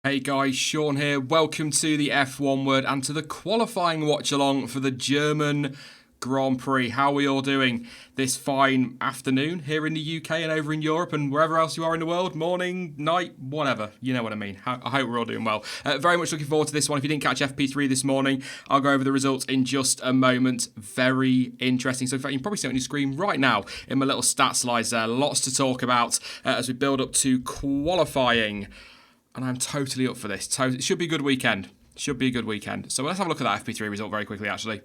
Hey guys, Sean here. Welcome to the F1 Word and to the qualifying watch-along for the German Grand Prix. How are we all doing this fine afternoon here in the UK and over in Europe and wherever else you are in the world? Morning, night, whatever. You know what I mean. I hope we're all doing well. Very much looking forward to this one. If you didn't catch FP3 this morning, I'll go over the results in just a moment. Very interesting. So in fact, you can probably see it on your screen right now in my little stat slides there. Lots to talk about as we build up to qualifying. And I'm totally up for this. It should be a good weekend. Should be a good weekend. So let's have a look at that FP3 result very quickly, actually.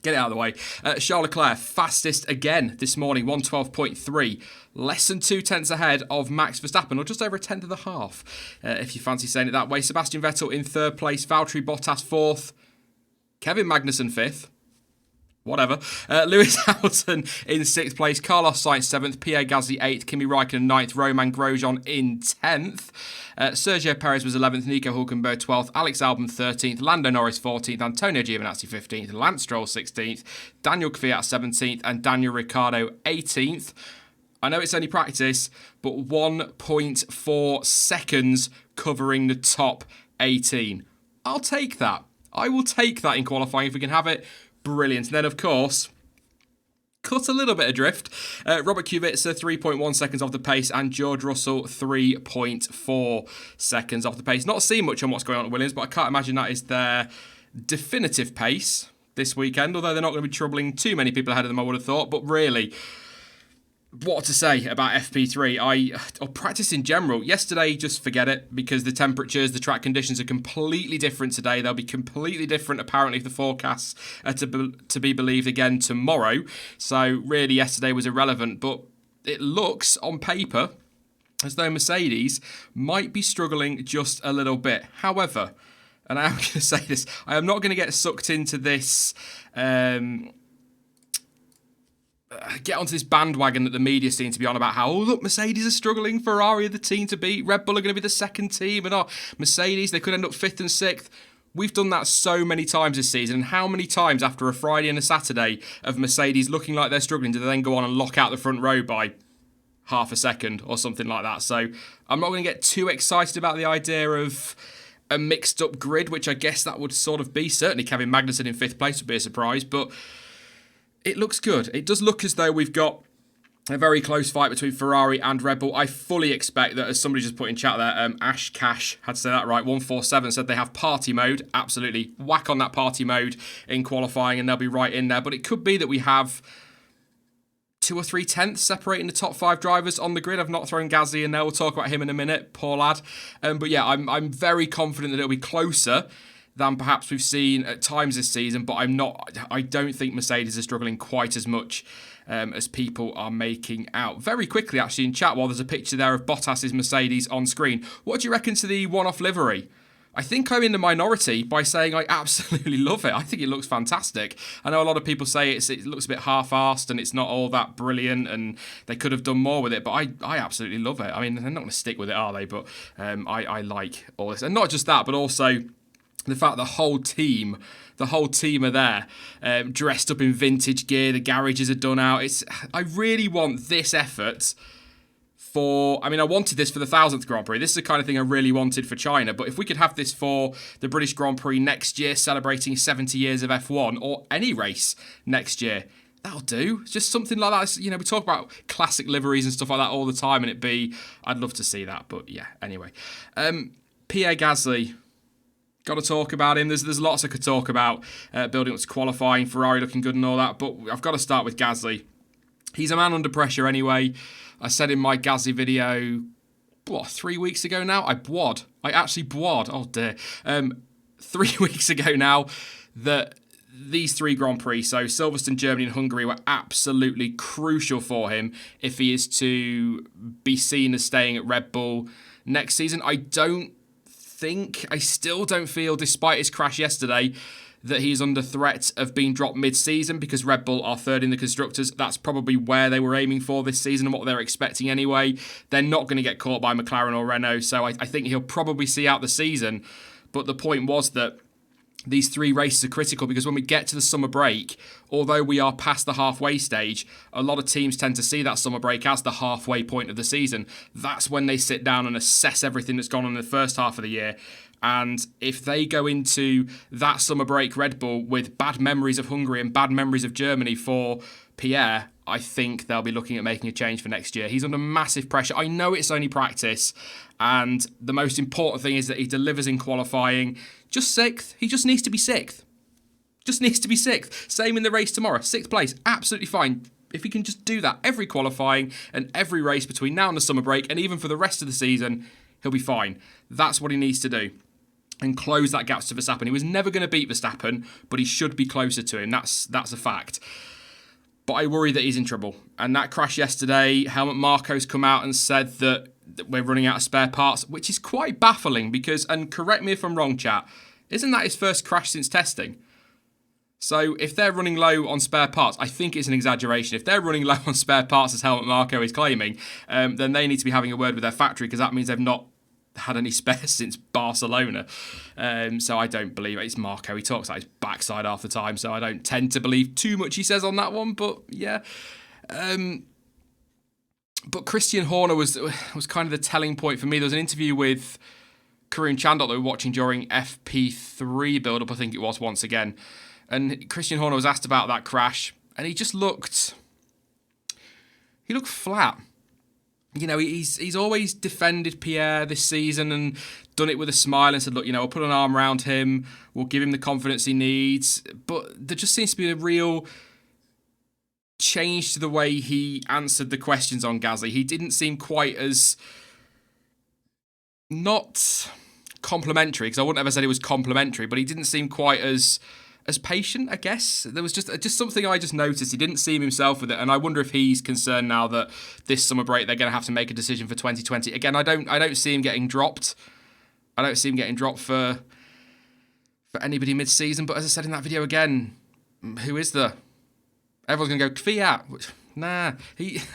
Get it out of the way. Charles Leclerc, fastest again this morning, 112.3. Less than 0.2 ahead of Max Verstappen, or just over a tenth of the half, if you fancy saying it that way. Sebastian Vettel in third place, Valtteri Bottas fourth, Kevin Magnussen fifth. Whatever. Lewis Hamilton in sixth place, Carlos Sainz seventh, Pierre Gasly eighth, Kimi Raikkonen ninth, Romain Grosjean in 10th. Sergio Perez was 11th, Nico Hulkenberg 12th, Alex Albon 13th, Lando Norris 14th, Antonio Giovinazzi 15th, Lance Stroll 16th, Daniel Kvyat 17th, and Daniel Ricciardo 18th. I know it's only practice, but 1.4 seconds covering the top 18. I'll take that. I will take that in qualifying if we can have it. Brilliant. And then, of course, cut a little bit adrift. Robert Kubica, 3.1 seconds off the pace, and George Russell, 3.4 seconds off the pace. Not seeing much on what's going on at Williams, but I can't imagine that is their definitive pace this weekend, although they're not going to be troubling too many people ahead of them, I would have thought. But really, what to say about FP3? Or practice in general. Yesterday, just forget it, because the temperatures, the track conditions are completely different today. They'll be completely different, apparently, if the forecasts are to be believed again tomorrow. So really, yesterday was irrelevant. But it looks, on paper, as though Mercedes might be struggling just a little bit. However, and I am going to say this, I am not going to get sucked into this get onto this bandwagon that the media seem to be on about how, oh, look, Mercedes are struggling, Ferrari are the team to beat, Red Bull are going to be the second team, and Mercedes, they could end up 5th and 6th. We've done that so many times this season, and how many times after a Friday and a Saturday of Mercedes looking like they're struggling do they then go on and lock out the front row by half a second or something like that? So I'm not going to get too excited about the idea of a mixed up grid, which I guess that would sort of be. Certainly Kevin Magnussen in 5th place would be a surprise, but it looks good. It does look as though we've got a very close fight between Ferrari and Red Bull. I fully expect that, as somebody just put in chat there, Ash Cash had to say that right, 147 said they have party mode. Absolutely. Whack on that party mode in qualifying and they'll be right in there. But it could be that we have 2 or 3 tenths separating the top 5 drivers on the grid. I've not thrown Gasly in there. We'll talk about him in a minute. Poor lad. But yeah, I'm very confident that it'll be closer than perhaps we've seen at times this season, but I don't think Mercedes are struggling quite as much as people are making out. Very quickly, actually, in chat, while there's a picture there of Bottas's Mercedes on screen, what do you reckon to the one-off livery? I think I'm in the minority by saying I absolutely love it. I think it looks fantastic. I know a lot of people say it looks a bit half-arsed and it's not all that brilliant and they could have done more with it, but I absolutely love it. I mean, they're not going to stick with it, are they? But I like all this. And not just that, but also the fact the whole team are there, dressed up in vintage gear. The garages are done out. I really want this effort I wanted this for the 1000th Grand Prix. This is the kind of thing I really wanted for China. But if we could have this for the British Grand Prix next year, celebrating 70 years of F1, or any race next year, that'll do. Just something like that. You know, we talk about classic liveries and stuff like that all the time, and I'd love to see that. But yeah, anyway. Pierre Gasly. Got to talk about him. There's lots I could talk about. Building up to qualifying, Ferrari looking good and all that. But I've got to start with Gasly. He's a man under pressure anyway. I said in my Gasly video, 3 weeks ago now? I actually bwad. Oh dear. 3 weeks ago now that these 3 Grand Prix, so Silverstone, Germany and Hungary, were absolutely crucial for him if he is to be seen as staying at Red Bull next season. I still don't feel, despite his crash yesterday, that he's under threat of being dropped mid-season because Red Bull are 3rd in the Constructors. That's probably where they were aiming for this season and what they're expecting anyway. They're not going to get caught by McLaren or Renault, so I think he'll probably see out the season. But the point was that these 3 races are critical because when we get to the summer break, although we are past the halfway stage, a lot of teams tend to see that summer break as the halfway point of the season. That's when they sit down and assess everything that's gone on in the first half of the year. And if they go into that summer break Red Bull with bad memories of Hungary and bad memories of Germany for Pierre, I think they'll be looking at making a change for next year. He's under massive pressure. I know it's only practice, and the most important thing is that he delivers in qualifying. Just 6th. He just needs to be 6th. Just needs to be 6th. Same in the race tomorrow. 6th place. Absolutely fine. If he can just do that every qualifying and every race between now and the summer break, and even for the rest of the season, he'll be fine. That's what he needs to do. And close that gap to Verstappen. He was never going to beat Verstappen, but he should be closer to him. That's a fact. But I worry that he's in trouble. And that crash yesterday, Helmut Marko's come out and said that we're running out of spare parts, which is quite baffling because, and correct me if I'm wrong, chat, isn't that his first crash since testing? So if they're running low on spare parts, I think it's an exaggeration. If they're running low on spare parts, as Helmut Marko is claiming, then they need to be having a word with their factory because that means they've not had any spares since Barcelona. So I don't believe it. It's Marko. He talks like his backside half the time, so I don't tend to believe too much he says on that one. But yeah. But Christian Horner was kind of the telling point for me. There was an interview with Karun Chandok that we were watching during FP3 build-up, I think it was, once again. And Christian Horner was asked about that crash, and he just looked flat. You know, he's always defended Pierre this season and done it with a smile and said, look, you know, we'll put an arm around him, we'll give him the confidence he needs. But there just seems to be a real change to the way he answered the questions on Gasly. He didn't seem quite as not complimentary, because I wouldn't ever said he was complimentary, but he didn't seem quite as patient, I guess. There was just something I just noticed. He didn't seem himself with it, and I wonder if he's concerned now that this summer break they're going to have to make a decision for 2020. Again, I don't see him getting dropped. I don't see him getting dropped for anybody mid-season, but as I said in that video again, who is there? Everyone's going to go, Kvyat. Nah.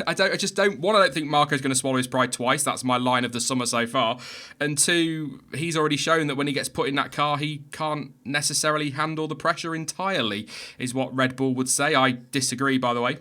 I don't think Marco's going to swallow his pride twice. That's my line of the summer so far. And two, he's already shown that when he gets put in that car, he can't necessarily handle the pressure entirely, is what Red Bull would say. I disagree, by the way.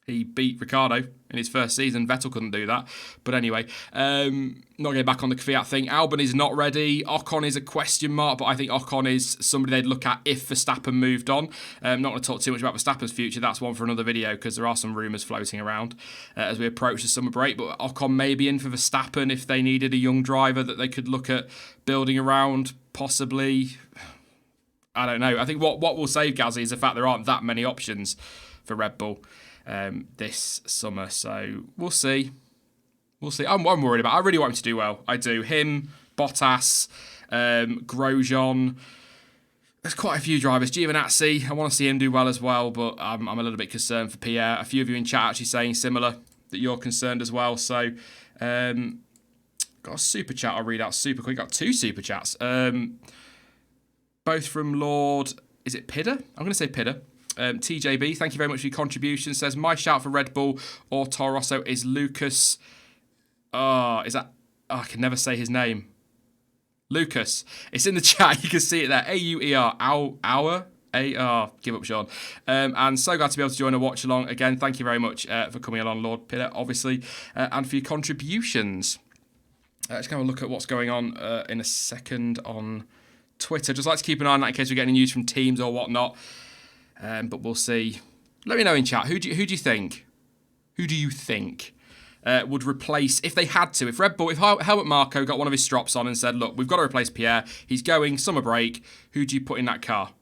He beat Ricciardo in his first season. Vettel couldn't do that. But anyway, not getting back on the Kvyat thing. Albon is not ready. Ocon is a question mark, but I think Ocon is somebody they'd look at if Verstappen moved on. Not going to talk too much about Verstappen's future. That's one for another video because there are some rumours floating around as we approach the summer break. But Ocon may be in for Verstappen if they needed a young driver that they could look at building around, possibly. I don't know. I think what will save Gasly is the fact there aren't that many options for Red Bull this summer. So we'll see. I'm worried about. I really want him to do well. I do. Him, Bottas, Grosjean. There's quite a few drivers. Giovinazzi, I want to see him do well as well, but I'm a little bit concerned for Pierre. A few of you in chat actually saying similar, that you're concerned as well. So got a super chat I'll read out super quick. Got two super chats. Both from Lord, is it Pidder? I'm going to say Pidder. TJB, thank you very much for your contribution. Says, my shout for Red Bull or Toro Rosso is Lucas. I can never say his name. Lucas. It's in the chat. You can see it there. AUER. Our. AR. Give up, Sean. And so glad to be able to join a watch along. Again, thank you very much for coming along, Lord Pidder, obviously, and for your contributions. Let's go have a look at what's going on in a second on Twitter. Just like to keep an eye on that in case we get any news from teams or whatnot. But we'll see. Let me know in chat. Who do you think? Who do you think would replace, if they had to, if Helmut Marko got one of his strops on and said, look, we've got to replace Pierre. He's going summer break. Who do you put in that car?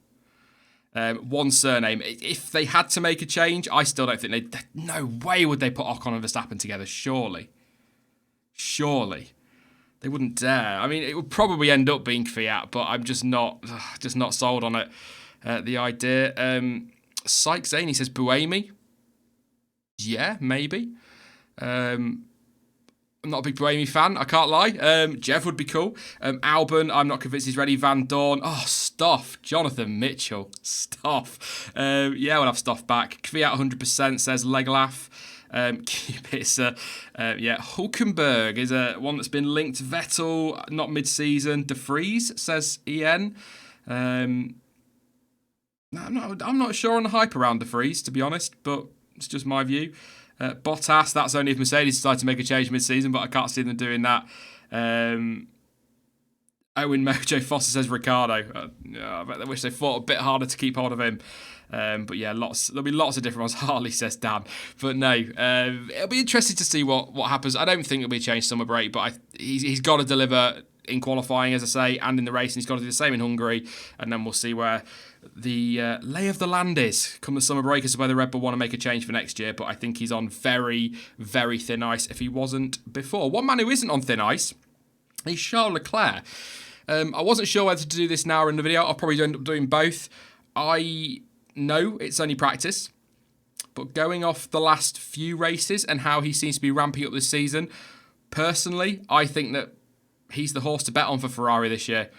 One surname. If they had to make a change, I still don't think no way would they put Ocon and Verstappen together. Surely. They wouldn't dare. I mean, it would probably end up being Kvyat, but I'm just not sold on it. The idea. Syke Zane, he says Buemi. Yeah, maybe. I'm not a big Buemi fan, I can't lie. Jev would be cool. Albon, I'm not convinced he's ready. Van Dorn. Oh, Stoff. Jonathan Mitchell. Stoff. Yeah, we'll have Stoff back. Kvyat 100% says Leglaf. Kubica. Yeah, Hulkenberg is one that's been linked to Vettel, not mid-season. De Vries, says EN. I'm not sure on the hype around De Vries, to be honest, but it's just my view. Bottas, that's only if Mercedes decide to make a change mid-season, but I can't see them doing that. Owen Mojo Foster says Ricciardo. I bet they wish they fought a bit harder to keep hold of him. But yeah, there'll be lots of different ones. Harley says Dan. But no, it'll be interesting to see what happens. I don't think it'll be a change summer break, but he's got to deliver in qualifying, as I say, and in the race, and he's got to do the same in Hungary, and then we'll see where the lay of the land is come the summer break as to whether Red Bull want to make a change for next year. But I think he's on very, very thin ice if he wasn't before. One man who isn't on thin ice is Charles Leclerc. I wasn't sure whether to do this now or in the video. I'll probably end up doing both. I know it's only practice, but going off the last few races and how he seems to be ramping up this season, personally, I think that he's the horse to bet on for Ferrari this year.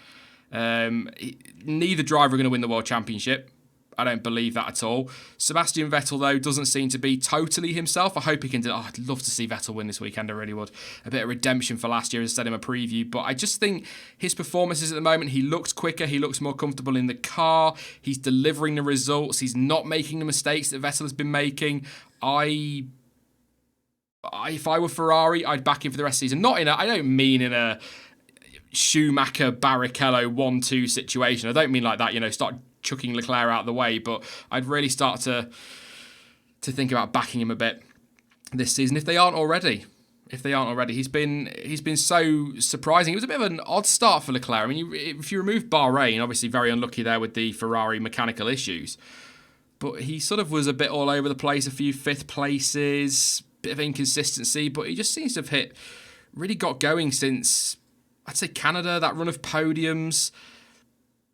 Neither driver are going to win the World Championship. I don't believe that at all. Sebastian Vettel, though, doesn't seem to be totally himself. I hope he can do. I'd love to see Vettel win this weekend. I really would. A bit of redemption for last year, as I said in my preview. But I just think his performances at the moment, he looks quicker. He looks more comfortable in the car. He's delivering the results. He's not making the mistakes that Vettel has been making. If I were Ferrari, I'd back him for the rest of the season. I don't mean in a Schumacher, Barrichello 1-2 situation. I don't mean like that, start chucking Leclerc out of the way, but I'd really start to think about backing him a bit this season if they aren't already. He's been so surprising. It was a bit of an odd start for Leclerc. I mean, if you remove Bahrain, obviously very unlucky there with the Ferrari mechanical issues, but he sort of was a bit all over the place, a few fifth places, bit of inconsistency, but he just seems to have really got going since, I'd say, Canada, that run of podiums.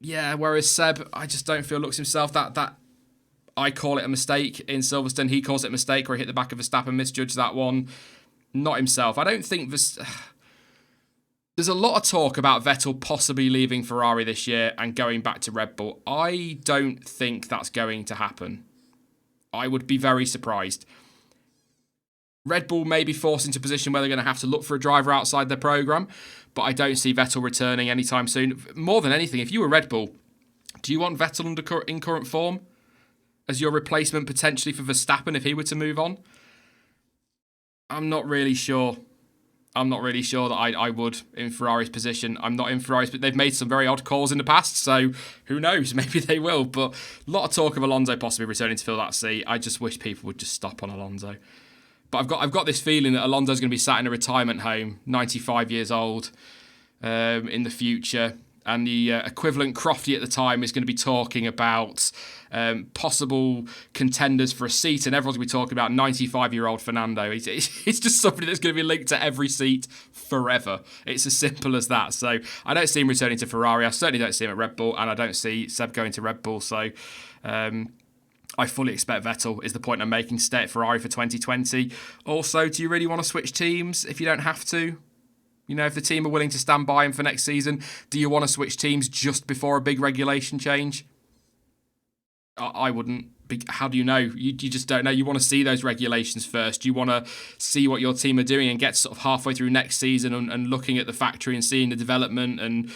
Yeah, whereas Seb, I just don't feel looks himself. That I call it a mistake in Silverstone. He calls it a mistake where he hit the back of Verstappen, misjudged that one. Not himself. I don't think there's a lot of talk about Vettel possibly leaving Ferrari this year and going back to Red Bull. I don't think that's going to happen. I would be very surprised. Red Bull may be forced into a position where they're going to have to look for a driver outside their programme, but I don't see Vettel returning anytime soon. More than anything, if you were Red Bull, do you want Vettel in current form as your replacement potentially for Verstappen if he were to move on? I'm not really sure. That I would in Ferrari's position. I'm not in Ferrari's, but they've made some very odd calls in the past, so who knows? Maybe they will. But a lot of talk of Alonso possibly returning to fill that seat. I just wish people would just stop on Alonso. But I've got this feeling that Alonso's going to be sat in a retirement home, 95 years old, in the future. And the equivalent Crofty at the time is going to be talking about possible contenders for a seat, and everyone's going to be talking about 95-year-old Fernando. It's just somebody that's going to be linked to every seat forever. It's as simple as that. So I don't see him returning to Ferrari. I certainly don't see him at Red Bull, and I don't see Seb going to Red Bull. So I fully expect Vettel, is the point I'm making, to stay at Ferrari for 2020. Also, do you really want to switch teams if you don't have to? If the team are willing to stand by him for next season, do you want to switch teams just before a big regulation change? I wouldn't. How do you know? You just don't know. You want to see those regulations first. You want to see what your team are doing and get sort of halfway through next season and looking at the factory and seeing the development and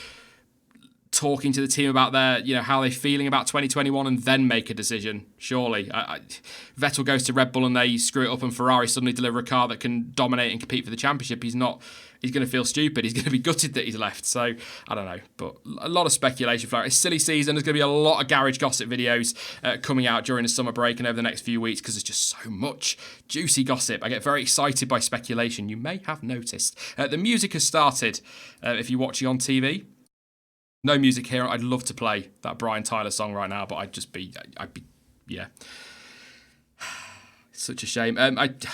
talking to the team about their, how they're feeling about 2021 and then make a decision, surely. Vettel goes to Red Bull and they screw it up and Ferrari suddenly deliver a car that can dominate and compete for the championship. He's going to feel stupid. He's going to be gutted that he's left. So, I don't know. But a lot of speculation for it. It's a silly season. There's going to be a lot of garage gossip videos coming out during the summer break and over the next few weeks because there's just so much juicy gossip. I get very excited by speculation. You may have noticed. The music has started if you're watching on TV. No music here. I'd love to play that Brian Tyler song right now, but I'd be, yeah. Such a shame.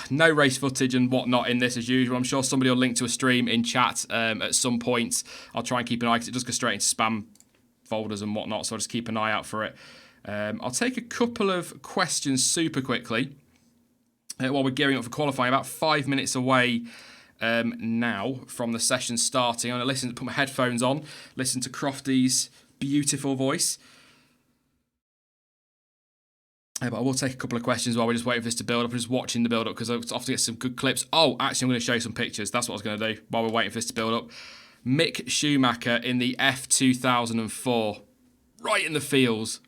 No race footage and whatnot in this as usual. I'm sure somebody will link to a stream in chat at some point. I'll try and keep an eye because it does go straight into spam folders and whatnot, so I'll just keep an eye out for it. I'll take a couple of questions super quickly while we're gearing up for qualifying. About 5 minutes away now from the session starting. I'm going to put my headphones on, listen to Crofty's beautiful voice. But I will take a couple of questions while we're just waiting for this to build up. I'm just watching the build up because I often get some good clips. Oh, actually, I'm going to show you some pictures. That's what I was going to do while we're waiting for this to build up. Mick Schumacher in the F2004. Right in the feels.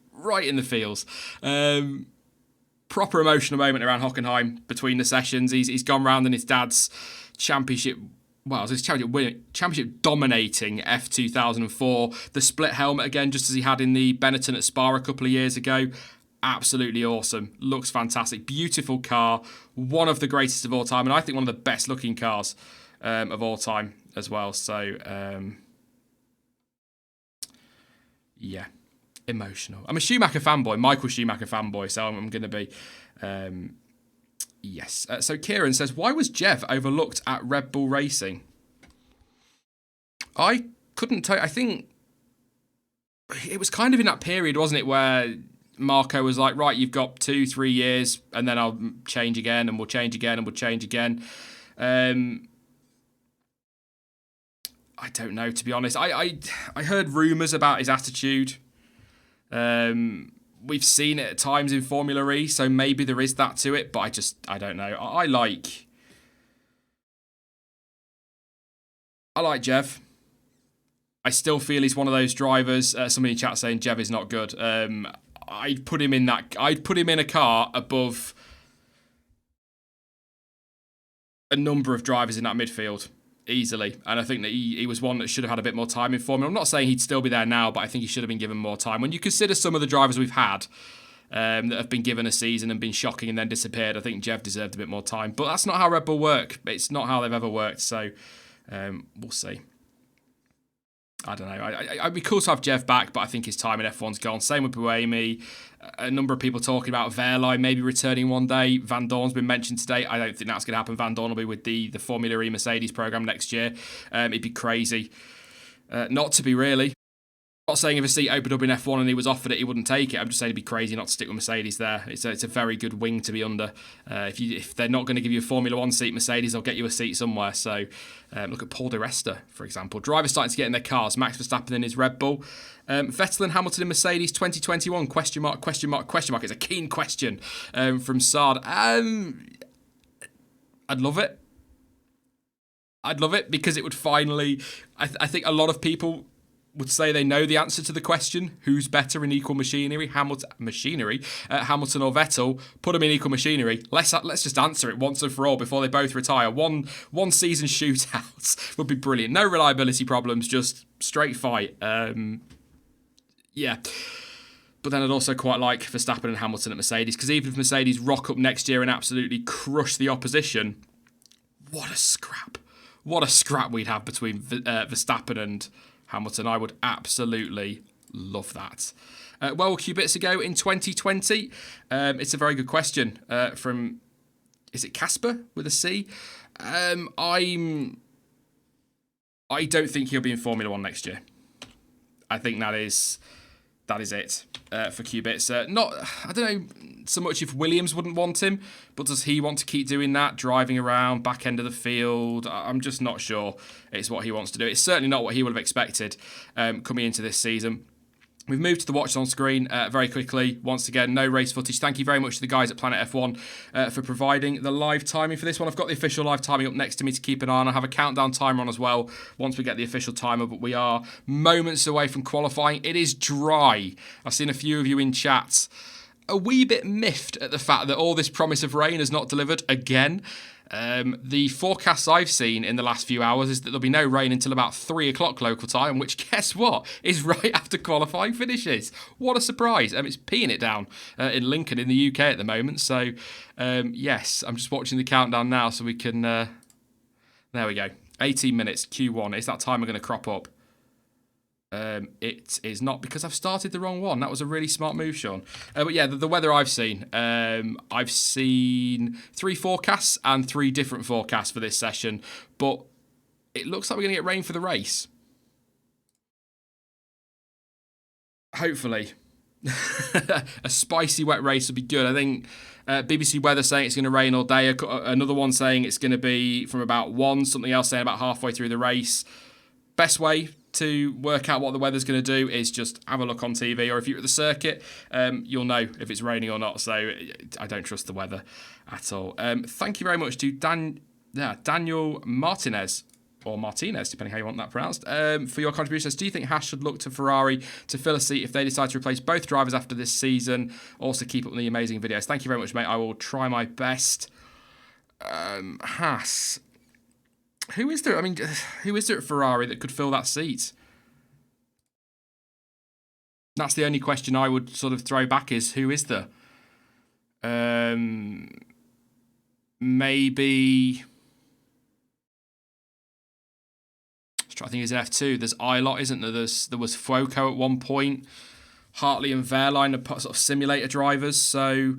Proper emotional moment around Hockenheim between the sessions. He's gone round in his dad's championship dominating F2004. The split helmet again, just as he had in the Benetton at Spa a couple of years ago. Absolutely awesome. Looks fantastic. Beautiful car. One of the greatest of all time. And I think one of the best looking cars of all time as well. So, yeah. Emotional. I'm a Schumacher fanboy. Michael Schumacher fanboy. So I'm going to be... yes. So Kieran says, why was Jeff overlooked at Red Bull Racing? I couldn't tell. I think it was kind of in that period, wasn't it, where Marco was like, right, you've got 2-3 years, and then I'll change again, and we'll change again, and we'll change again. I don't know, to be honest. I heard rumours about his attitude. We've seen it at times in Formula E, so maybe there is that to it, but I don't know. I like Jev. I still feel he's one of those drivers. Somebody in chat saying Jev is not good. I'd put him in a car above a number of drivers in that midfield easily, and I think that he was one that should have had a bit more time in Formula. I'm not saying he'd still be there now, but I think he should have been given more time. When you consider some of the drivers we've had that have been given a season and been shocking and then disappeared, I think Jev deserved a bit more time. But that's not how Red Bull work. It's not how they've ever worked. So we'll see. I don't know. It'd be cool to have Jev back, but I think his time in F1's gone. Same with Buemi. A number of people talking about Verlaine maybe returning one day. Van Dorn's been mentioned today. I don't think that's going to happen. Van Dorn will be with the Formula E Mercedes program next year. It'd be crazy not to be, really. I'm not saying if a seat opened up in F1 and he was offered it, he wouldn't take it. I'm just saying it'd be crazy not to stick with Mercedes there. It's a very good wing to be under. If they're not going to give you a Formula 1 seat, Mercedes, they'll get you a seat somewhere. So look at Paul di Resta, for example. Drivers starting to get in their cars. Max Verstappen in his Red Bull. Vettel and Hamilton in Mercedes 2021? Question mark, question mark, question mark. It's a keen question from Sard. I'd love it. I'd love it because it would finally... I think a lot of people would say they know the answer to the question, who's better in equal machinery, Hamilton or Vettel. Put them in equal machinery. Let's just answer it once and for all before they both retire. One season shootouts would be brilliant. No reliability problems, just straight fight. Yeah. But then I'd also quite like Verstappen and Hamilton at Mercedes, because even if Mercedes rock up next year and absolutely crush the opposition, what a scrap. What a scrap we'd have between Verstappen and Hamilton. I would absolutely love that. Well, Qubits ago in 2020. It's a very good question from, is it Casper with a C? I don't think he'll be in Formula 1 next year. I think that is it for Qubits. I don't know so much if Williams wouldn't want him, but does he want to keep doing that, driving around, back end of the field? I'm just not sure it's what he wants to do. It's certainly not what he would have expected coming into this season. We've moved to the Watchalong screen very quickly. Once again, no race footage. Thank you very much to the guys at Planet F1 for providing the live timing for this one. I've got the official live timing up next to me to keep an eye on. I have a countdown timer on as well once we get the official timer, but we are moments away from qualifying. It is dry. I've seen a few of you in chat a wee bit miffed at the fact that all this promise of rain has not delivered again. The forecasts I've seen in the last few hours is that there'll be no rain until about 3 o'clock local time, which, guess what, is right after qualifying finishes. What a surprise. It's peeing it down in Lincoln in the UK at the moment. So, yes, I'm just watching the countdown now so we can... there we go. 18 minutes, Q1. Is that timer going to crop up? It is not, because I've started the wrong one. That was a really smart move, Sean. But yeah, the weather I've seen 3 forecasts and 3 different forecasts for this session, but it looks like we're going to get rain for the race. Hopefully. A spicy wet race would be good. I think BBC Weather saying it's going to rain all day. Another one saying it's going to be from about 1, something else saying about halfway through the race. Best way to work out what the weather's going to do is just have a look on TV, or if you're at the circuit, you'll know if it's raining or not. So I don't trust the weather at all. Thank you very much to Daniel Martinez, or Martinez, depending how you want that pronounced, for your contributions. Do you think Haas should look to Ferrari to fill a seat if they decide to replace both drivers after this season? Also, keep up with the amazing videos. Thank you very much, mate. I will try my best. Haas. Who is there? Who is there at Ferrari that could fill that seat? That's the only question I would sort of throw back is, who is there? Maybe... I think it's F2. There's Ilott, isn't there? There was Fuoco at one point. Hartley and Verlaine are sort of simulator drivers. So...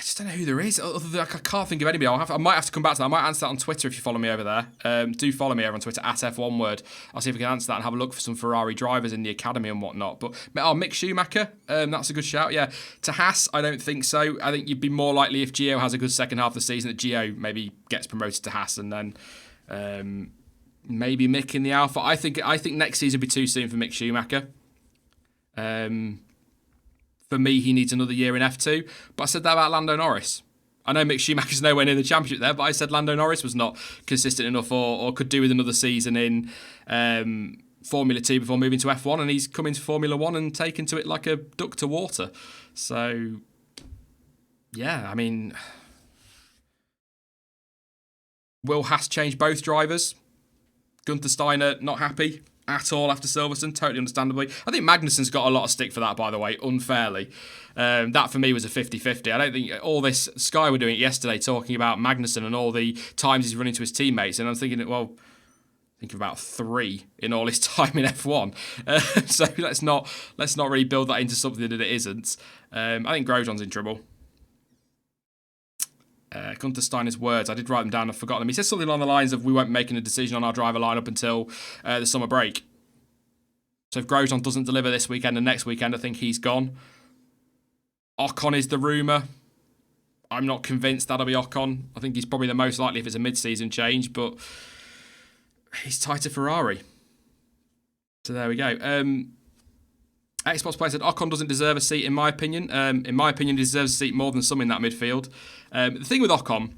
just don't know who there is. Other than, I can't think of anybody. I might have to come back to that. I might answer that on Twitter if you follow me over there. Do follow me over on Twitter at F1word. I'll see if we can answer that and have a look for some Ferrari drivers in the academy and whatnot. But Mick Schumacher, that's a good shout. Yeah, to Haas, I don't think so. I think you'd be more likely if Gio has a good second half of the season that Gio maybe gets promoted to Haas and then maybe Mick in the Alpha. I think next season will be too soon for Mick Schumacher. For me, he needs another year in F2. But I said that about Lando Norris. I know Mick Schumacher's nowhere near the championship there, but I said Lando Norris was not consistent enough or could do with another season in Formula 2 before moving to F1, and he's come into Formula 1 and taken to it like a duck to water. So, yeah, I mean, will Haas change both drivers? Gunther Steiner not happy at all after Silverstone, totally understandably. I think Magnussen's got a lot of stick for that, by the way, unfairly. That for me was a 50-50. I don't think all this, Sky were doing it yesterday, talking about Magnussen and all the times he's running to his teammates, and I'm thinking, well, think of about 3 in all his time in F1. So let's not really build that into something that it isn't. I think Grosjean's in trouble. Gunther Steiner's words, I did write them down, I've forgotten them. He said something along the lines of, we won't be making a decision on our driver lineup until the summer break. So if Grosjean doesn't deliver this weekend and next weekend, I think he's gone. Ocon is the rumour. I'm not convinced that'll be Ocon. I think he's probably the most likely if it's a mid-season change, but he's tied to Ferrari. So there we go. Xbox player said Ocon doesn't deserve a seat, in my opinion. In my opinion, he deserves a seat more than some in that midfield. The thing with Ocon,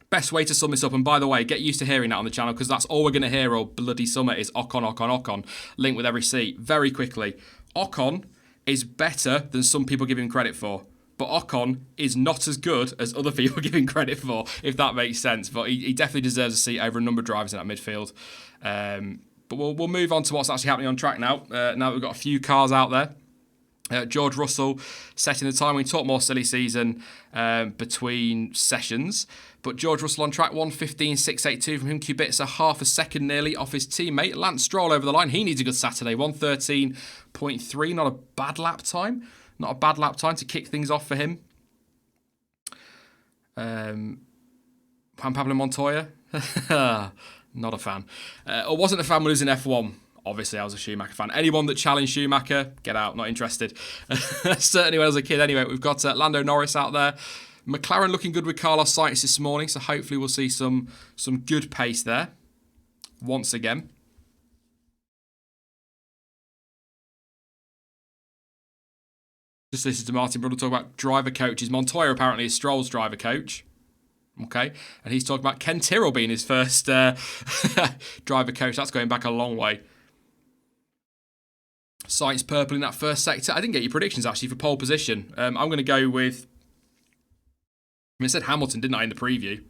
best way to sum this up, and by the way, get used to hearing that on the channel because that's all we're going to hear all bloody summer is Ocon, Ocon, Ocon, linked with every seat. Very quickly, Ocon is better than some people give him credit for. But Ocon is not as good as other people give him credit for, if that makes sense. But he definitely deserves a seat over a number of drivers in that midfield. But we'll move on to what's actually happening on track now. Now that we've got a few cars out there. George Russell setting the time. We talk more silly season between sessions. But George Russell on track 1:15.682 from him. Kubica half a second nearly off his teammate. Lance Stroll over the line. He needs a good Saturday. 1:13.3. Not a bad lap time. Not a bad lap time to kick things off for him. Juan Pablo Montoya. Not a fan. Or wasn't a fan when he was in F1. Obviously, I was a Schumacher fan. Anyone that challenged Schumacher, get out, not interested. Certainly when I was a kid. Anyway, we've got Lando Norris out there. McLaren looking good with Carlos Sainz this morning, so hopefully we'll see some good pace there once again. Just listened to Martin Brundle talk about driver coaches. Montoya apparently is Stroll's driver coach. Okay, and he's talking about Ken Tyrrell being his first driver coach. That's going back a long way. Sainz purple in that first sector. I didn't get your predictions actually for pole position. I'm going to go with. I said Hamilton, didn't I, in the preview?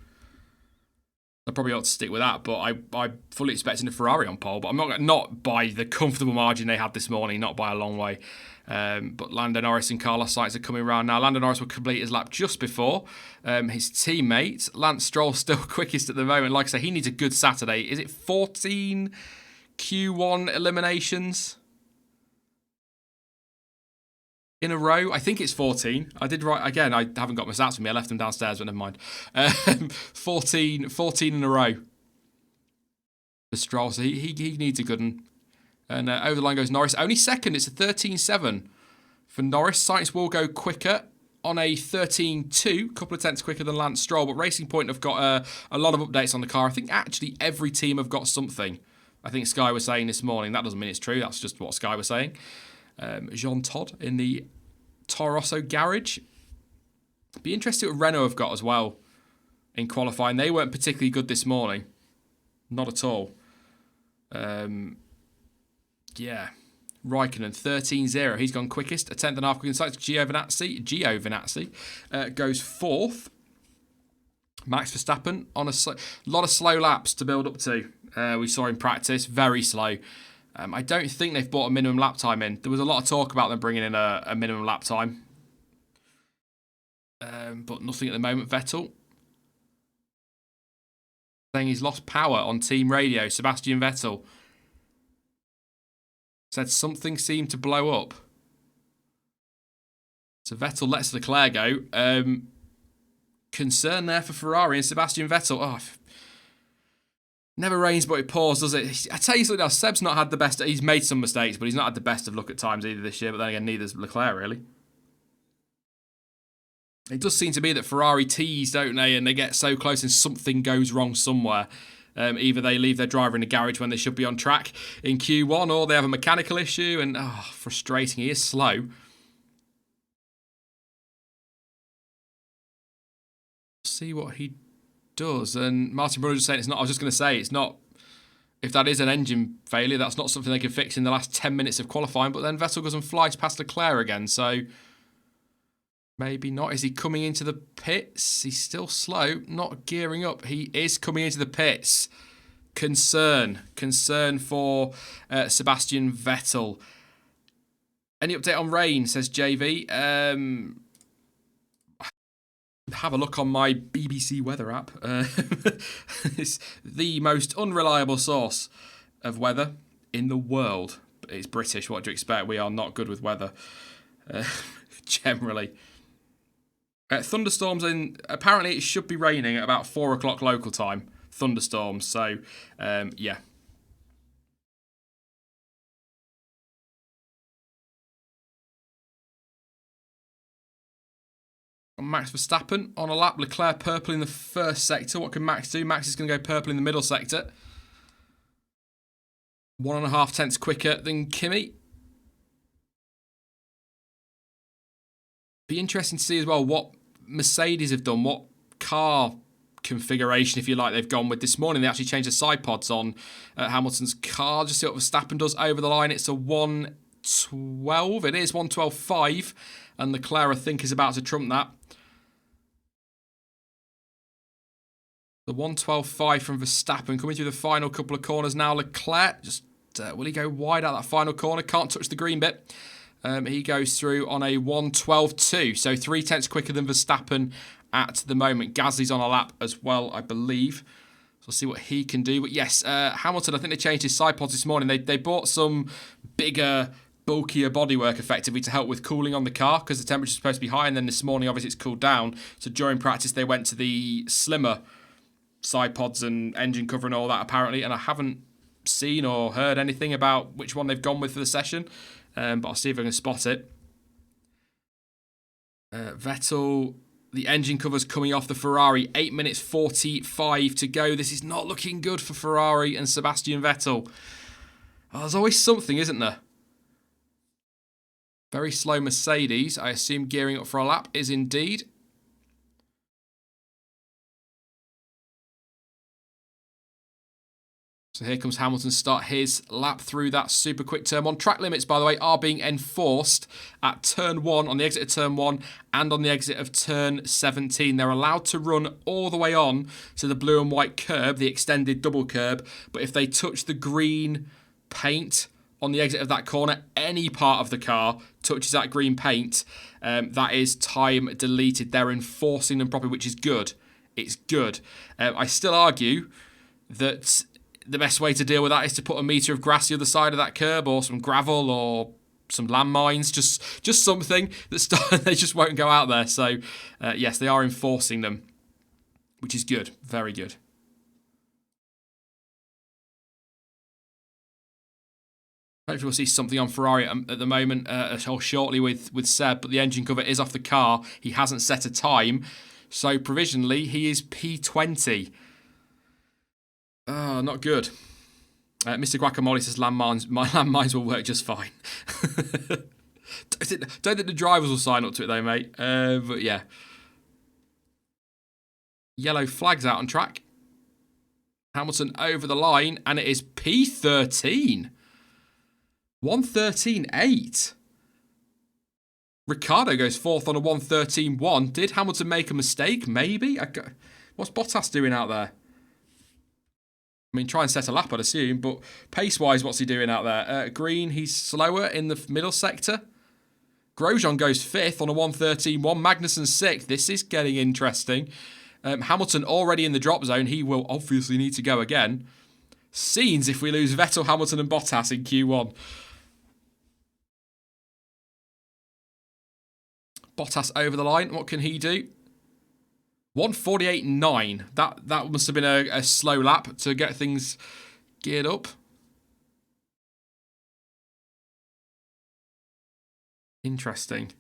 I probably ought to stick with that, but I fully expected a Ferrari on pole, but I'm not by the comfortable margin they had this morning, not by a long way. But Lando Norris and Carlos Sainz are coming around now. Lando Norris will complete his lap just before his teammate. Lance Stroll still quickest at the moment. Like I say, he needs a good Saturday. Is it 14 Q1 eliminations in a row? I think it's 14. I did write, again, I haven't got my stats with me. I left them downstairs, but never mind. 14 in a row for Stroll. So he needs a good one. And over the line goes Norris. Only second. It's a 13.7 for Norris. Sainz will go quicker on a 13.2. A couple of tenths quicker than Lance Stroll. But Racing Point have got a lot of updates on the car. I think actually every team have got something. I think Sky was saying this morning. That doesn't mean it's true. That's just what Sky was saying. Jean Todt in the Toro Rosso garage. Be interested what Renault have got as well in qualifying. They weren't particularly good this morning. Not at all. Yeah. Raikkonen, 13.0. He's gone quickest. A tenth and a half quicker than Sainz. Giovinazzi goes fourth. Max Verstappen on a lot of slow laps to build up to. We saw in practice, very slow. I don't think they've brought a minimum lap time in. There was a lot of talk about them bringing in a minimum lap time. But nothing at the moment. Vettel saying he's lost power on team radio. Sebastian Vettel said something seemed to blow up. So Vettel lets Leclerc go. concern there for Ferrari and Sebastian Vettel. Oh, never rains but it pours, does it? I tell you something else, Seb's not had the best. He's made some mistakes, but he's not had the best of luck at times either this year. But then again, neither's Leclerc, really. It does seem to be that Ferrari tease, don't they? And they get so close and something goes wrong somewhere. Either they leave their driver in the garage when they should be on track in Q1, or they have a mechanical issue, and frustrating. He is slow. See what he does. And Martin Brunner just saying it's not. I was just going to say it's not. If that is an engine failure, that's not something they can fix in the last 10 minutes of qualifying. But then Vettel goes and flies past Leclerc again, so maybe not. Is he coming into the pits? He's still slow, not gearing up. He is coming into the pits. Concern for Sebastian Vettel. Any update on rain, says JV. Have a look on my BBC weather app. It's the most unreliable source of weather in the world. It's British, what do you expect? We are not good with weather, generally. Thunderstorms apparently it should be raining at about 4 o'clock local time. Thunderstorms, so yeah. Max Verstappen on a lap. Leclerc purple in the first sector. What can Max do? Max is going to go purple in the middle sector. 1.5 tenths quicker than Kimi. Be interesting to see as well what Mercedes have done, what car configuration, if you like, they've gone with this morning. They actually changed the side pods on Hamilton's car. Just see what Verstappen does over the line. It's a 1:12. It is 1:12.5, and Leclerc, I think, is about to trump that. The 1:12.5 from Verstappen coming through the final couple of corners now. Leclerc, just will he go wide out that final corner? Can't touch the green bit. He goes through on a 1:12.2, so 3 tenths quicker than Verstappen at the moment. Gasly's on a lap as well, I believe. So we'll see what he can do. But yes, Hamilton, I think they changed his side pods this morning. They bought some bigger, bulkier bodywork effectively to help with cooling on the car because the temperature's supposed to be high, and then this morning obviously it's cooled down. So during practice they went to the slimmer side pods and engine cover and all that apparently, and I haven't seen or heard anything about which one they've gone with for the session, but I'll see if I can spot it. Vettel, the engine cover's coming off the Ferrari. 8 minutes 45 to go. This is not looking good for Ferrari and Sebastian Vettel. There's always something, isn't there? Very slow Mercedes. I assume gearing up for a lap is indeed. So here comes Hamilton to start his lap through that super quick turn 1. Track limits, by the way, are being enforced at turn 1, on the exit of turn 1 and on the exit of turn 17. They're allowed to run all the way on to the blue and white curb, the extended double curb, but if they touch the green paint on the exit of that corner, any part of the car touches that green paint, that is time deleted. They're enforcing them properly, which is good. It's good. I still argue that the best way to deal with that is to put a metre of grass the other side of that curb, or some gravel, or some landmines, just something that they just won't go out there. So, yes, they are enforcing them, which is good. Very good. Hopefully we'll see something on Ferrari at the moment, or shortly with Seb, but the engine cover is off the car. He hasn't set a time, so provisionally he is P20. Oh, not good. Mr. Guacamole says landmines will work just fine. Don't think the drivers will sign up to it though, mate. But yeah. Yellow flags out on track. Hamilton over the line, and it is P13. 1:13.8. Ricciardo goes fourth on a 1:13.1. Did Hamilton make a mistake? Maybe. What's Bottas doing out there? I mean, try and set a lap, I'd assume, but pace-wise, what's he doing out there? Green, he's slower in the middle sector. Grosjean goes fifth on a 1:13.1. Magnussen sixth. This is getting interesting. Hamilton already in the drop zone. He will obviously need to go again. Scenes if we lose Vettel, Hamilton and Bottas in Q1. Bottas over the line. What can he do? 1:48.9. That must have been a slow lap to get things geared up. Interesting.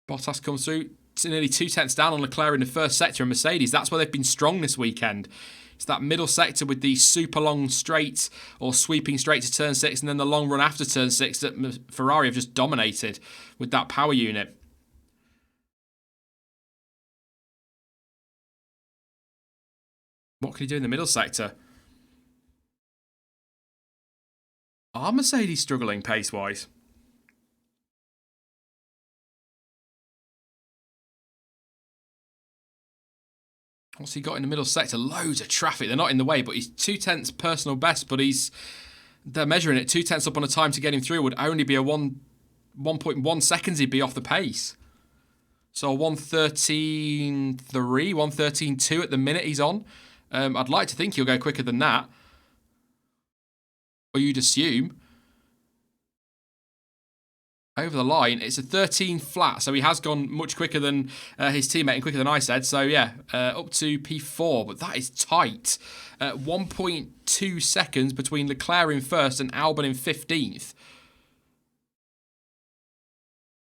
Bottas comes through nearly 2 tenths down on Leclerc in the first sector, and Mercedes, that's where they've been strong this weekend. It's that middle sector with the super long straight or sweeping straight to turn 6 and then the long run after turn 6 that Ferrari have just dominated with that power unit. What can he do in the middle sector? Are Mercedes struggling pace-wise? What's he got in the middle sector? Loads of traffic. They're not in the way, but he's 2 tenths personal best, but they're measuring it. 2 tenths up on a time to get him through would only be a 1.1 seconds he'd be off the pace. So 1:13.3, 1:13.2 at the minute he's on. I'd like to think he'll go quicker than that. Or you'd assume. Over the line, it's a 13 flat, so he has gone much quicker than his teammate and quicker than I said. So yeah, up to P4, but that is tight. 1.2 seconds between Leclerc in first and Albon in 15th.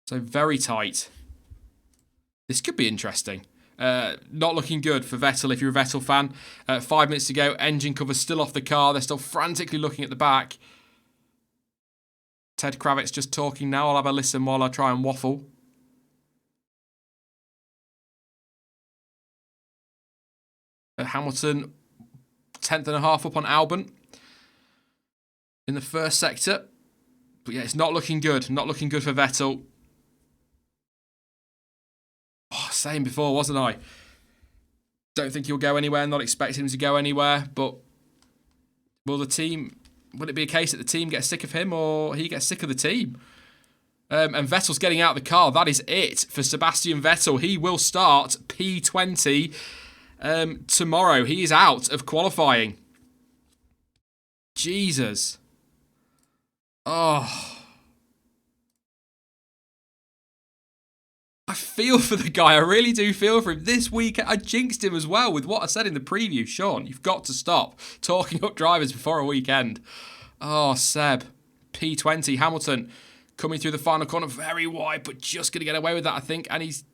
So very tight. This could be interesting. Not looking good for Vettel if you're a Vettel fan. 5 minutes to go, engine cover still off the car. They're still frantically looking at the back. Ted Kravitz just talking now. I'll have a listen while I try and waffle. Hamilton, 10th and a half up on Albon in the first sector. But yeah, it's not looking good. Not looking good for Vettel. Oh, same before, wasn't I? Don't think he'll go anywhere. Not expecting him to go anywhere. But will it be a case that the team gets sick of him or he gets sick of the team? And Vettel's getting out of the car. That is it for Sebastian Vettel. He will start P20 tomorrow. He is out of qualifying. Jesus. Oh. I feel for the guy. I really do feel for him. This week, I jinxed him as well with what I said in the preview. Sean, you've got to stop talking up drivers before a weekend. Oh, Seb. P20. Hamilton coming through the final corner. Very wide, but just going to get away with that, I think. And he's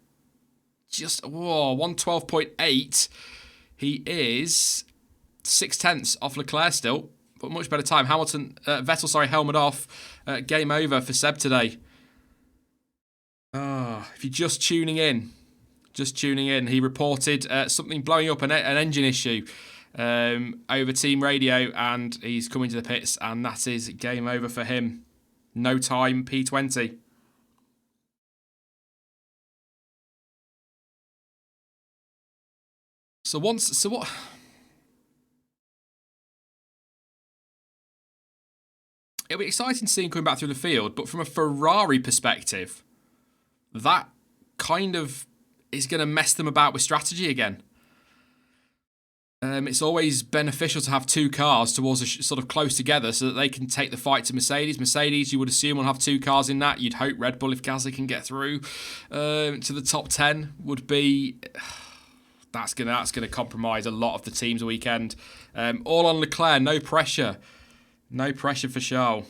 just, 112.8. He is 6 tenths off Leclerc still, but much better time. Vettel, helmet off. Game over for Seb today. If you're just tuning in, he reported something blowing up an engine issue over team radio, and he's coming to the pits, and that is game over for him. No time, P20. So what? It'll be exciting to see him coming back through the field, but from a Ferrari perspective, that kind of is going to mess them about with strategy again. It's always beneficial to have two cars towards sort of close together so that they can take the fight to Mercedes. Mercedes, you would assume, will have two cars in that. You'd hope Red Bull, if Gasly can get through to the top 10, would be... That's gonna compromise a lot of the team's weekend. All on Leclerc, no pressure. No pressure for Charles.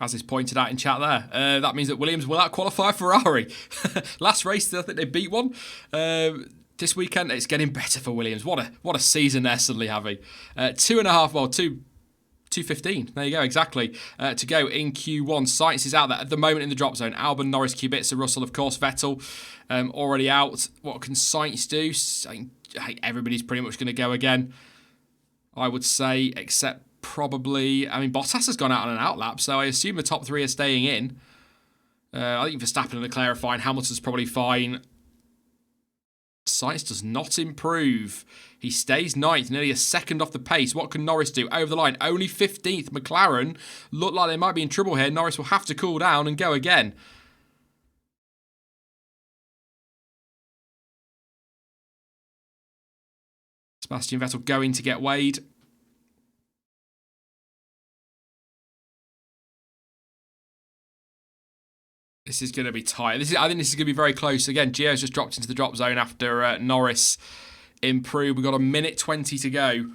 As is pointed out in chat there, that means that Williams will out-qualify Ferrari. Last race, I think they beat one. This weekend, it's getting better for Williams. What a season they're suddenly having. 2:15. There you go, exactly. To go in Q1. Sainz is out there at the moment in the drop zone. Albon, Norris, Kubica, Russell, of course, Vettel already out. What can Sainz do? Everybody's pretty much going to go again, I would say, except probably... Bottas has gone out on an outlap, so I assume the top three are staying in. I think Verstappen and Leclerc are fine. Hamilton's probably fine. Sainz does not improve. He stays ninth, nearly a second off the pace. What can Norris do? Over the line, only 15th. McLaren look like they might be in trouble here. Norris will have to cool down and go again. Sebastian Vettel going to get weighed. This is going to be tight. I think this is going to be very close. Again, Gio's just dropped into the drop zone after Norris improved. We've got a minute 20 to go.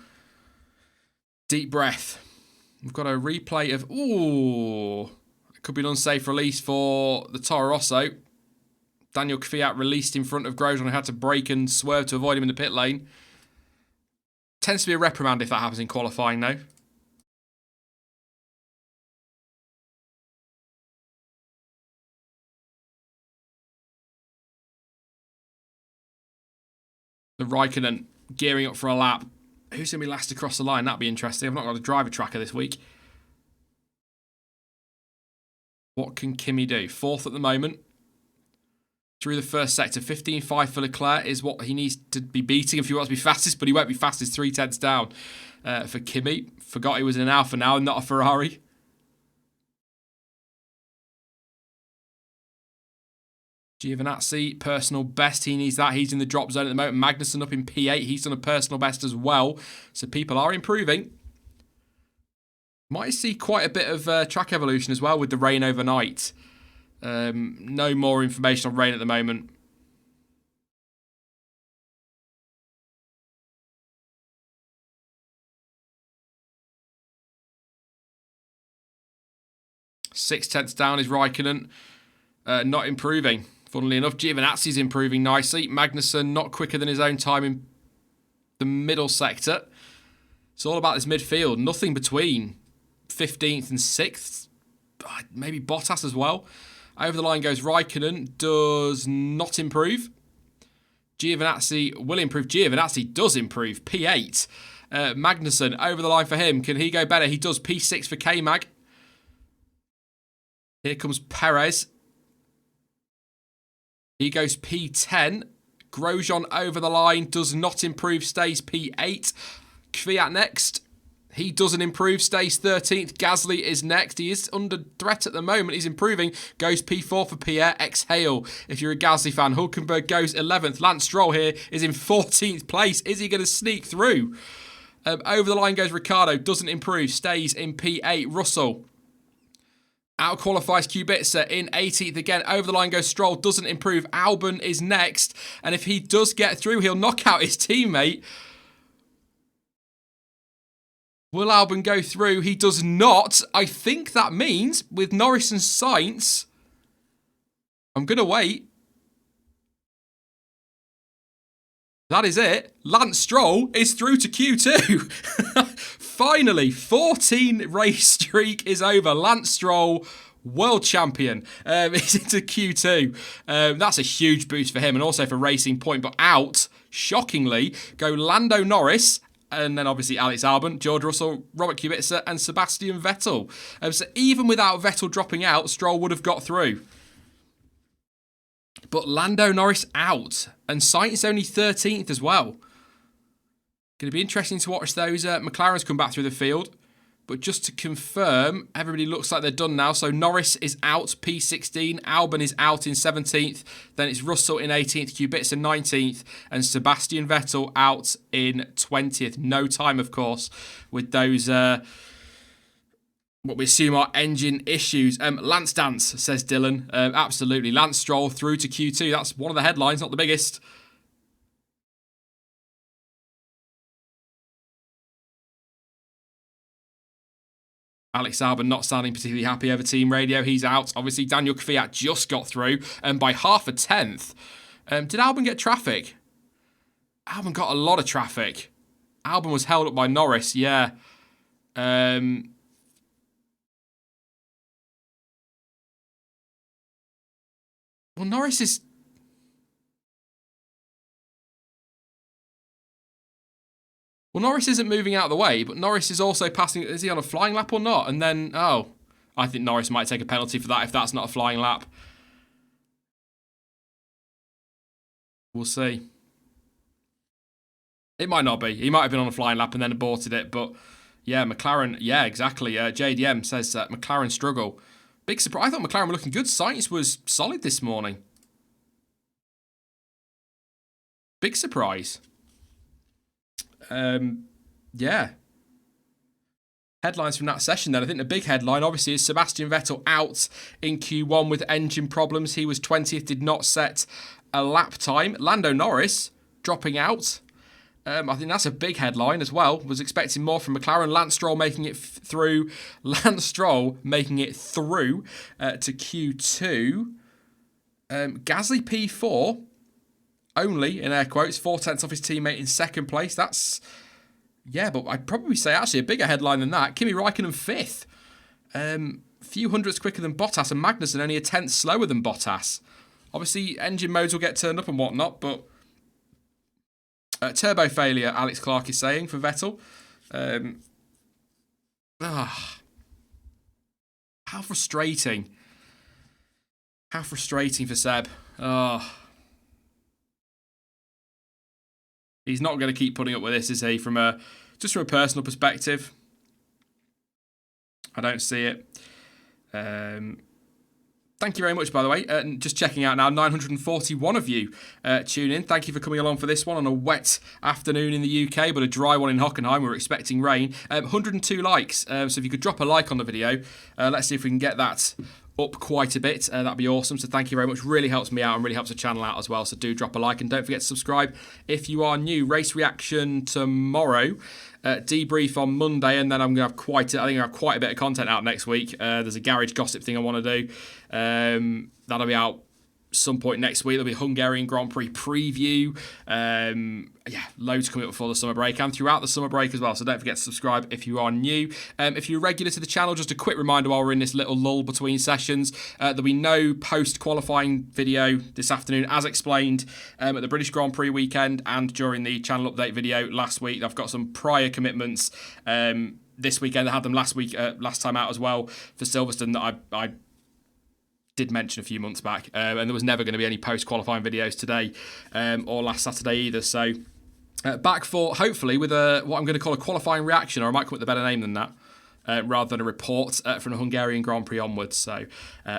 Deep breath. We've got a replay of... Ooh. It could be an unsafe release for the Toro Rosso. Daniel Kvyat released in front of Grosjean and had to brake and swerve to avoid him in the pit lane. Tends to be a reprimand if that happens in qualifying, though. The Raikkonen gearing up for a lap. Who's going to be last across the line? That'd be interesting. I've not got a driver tracker this week. What can Kimi do? Fourth at the moment. Through the first sector. 15.5 for Leclerc is what he needs to be beating if he wants to be fastest, but he won't be fastest. 3/10 down for Kimi. Forgot he was in an Alfa now and not a Ferrari. Giovinazzi, personal best. He needs that. He's in the drop zone at the moment. Magnussen up in P8. He's done a personal best as well. So people are improving. Might see quite a bit of track evolution as well with the rain overnight. No more information on rain at the moment. Six-tenths down is Raikkonen. Not improving. Funnily enough, Giovinazzi's improving nicely. Magnussen not quicker than his own time in the middle sector. It's all about this midfield. Nothing between 15th and 6th. Maybe Bottas as well. Over the line goes Raikkonen. Does not improve. Giovinazzi will improve. Giovinazzi does improve. P8. Magnussen over the line for him. Can he go better? He does. P6 for K-Mag. Here comes Perez. He goes P10. Grosjean over the line. Does not improve. Stays P8. Kvyat next. He doesn't improve. Stays 13th. Gasly is next. He is under threat at the moment. He's improving. Goes P4 for Pierre. Exhale if you're a Gasly fan. Hulkenberg goes 11th. Lance Stroll here is in 14th place. Is he going to sneak through? Over the line goes Ricciardo. Doesn't improve. Stays in P8. Russell out-qualifies Kubica in 18th again. Over the line goes Stroll. Doesn't improve. Albon is next. And if he does get through, he'll knock out his teammate. Will Albon go through? He does not. I think that means with Norris and Sainz, I'm going to wait. That is it. Lance Stroll is through to Q2. Finally, 14 race streak is over. Lance Stroll, world champion, is into Q2. That's a huge boost for him and also for Racing Point. But out, shockingly, go Lando Norris, and then obviously Alex Albon, George Russell, Robert Kubica, and Sebastian Vettel. So even without Vettel dropping out, Stroll would have got through. But Lando Norris out, and Sainz only 13th as well. Going to be interesting to watch those McLarens come back through the field. But just to confirm, everybody looks like they're done now. So Norris is out, P16. Albon is out in 17th. Then it's Russell in 18th, Kubica 19th. And Sebastian Vettel out in 20th. No time, of course, with those... what we assume are engine issues. Lance Dance, says Dylan. Absolutely. Lance Stroll through to Q2. That's one of the headlines, not the biggest. Alex Albon not sounding particularly happy over team radio. He's out. Obviously, Daniel Kvyat just got through by half a tenth. Did Albon get traffic? Albon got a lot of traffic. Albon was held up by Norris, yeah. Well, Norris is... Well, Norris isn't moving out of the way, but Norris is also passing... Is he on a flying lap or not? And then, oh, I think Norris might take a penalty for that if that's not a flying lap. We'll see. It might not be. He might have been on a flying lap and then aborted it, but yeah, McLaren, yeah, exactly. JDM says McLaren struggle. Big surprise. I thought McLaren were looking good. Sainz was solid this morning. Big surprise. Yeah. headlines from that session then. I think the big headline, obviously, is Sebastian Vettel out in Q1 with engine problems. He was 20th, did not set a lap time. Lando Norris dropping out. I think that's a big headline as well. Was expecting more from McLaren. Lance Stroll making it through. Lance Stroll making it through to Q2. Gasly P4, only, in air quotes, 4/10 off his teammate in second place. That's, yeah, but I'd probably say actually a bigger headline than that. Kimi Räikkönen 5th. Few hundredths quicker than Bottas, and Magnussen only a 10th slower than Bottas. Obviously, engine modes will get turned up and whatnot, but turbo failure, Alex Clark is saying, for Vettel. How frustrating. How frustrating for Seb. He's not going to keep putting up with this, is he? Just from a personal perspective, I don't see it. Thank you very much, by the way. Just checking out now, 941 of you tune in. Thank you for coming along for this one on a wet afternoon in the UK, but a dry one in Hockenheim. We're expecting rain. 102 likes. So if you could drop a like on the video, let's see if we can get that up quite a bit. That'd be awesome. So thank you very much. Really helps me out and really helps the channel out as well. So do drop a like and don't forget to subscribe if you are new. Race reaction tomorrow. Debrief on Monday, and then I'm going to have quite a bit of content out next week. There's a garage gossip thing I want to do. That'll be out some point next week. There'll be a Hungarian Grand Prix preview. Loads coming up before the summer break and throughout the summer break as well. So don't forget to subscribe if you are new. If you're regular to the channel, just a quick reminder while we're in this little lull between sessions, there'll be no post-qualifying video this afternoon, as explained at the British Grand Prix weekend and during the channel update video last week. I've got some prior commitments this weekend. I had them last time out as well for Silverstone that I did mention a few months back, and there was never going to be any post-qualifying videos today or last Saturday either. So back for, hopefully, with what I'm going to call a qualifying reaction, or I might come up with a better name than that, rather than a report from the Hungarian Grand Prix onwards. So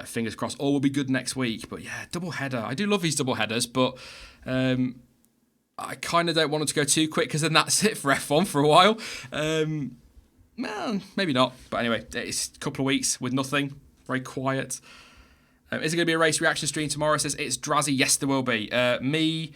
fingers crossed, all will be good next week. But yeah, double header. I do love these double headers, but I kind of don't want it to go too quick, because then that's it for F1 for a while. Well, maybe not. But anyway, it's a couple of weeks with nothing. Very quiet. Is it going to be a race reaction stream tomorrow? It says it's Drazzy. Yes, there will be. Me.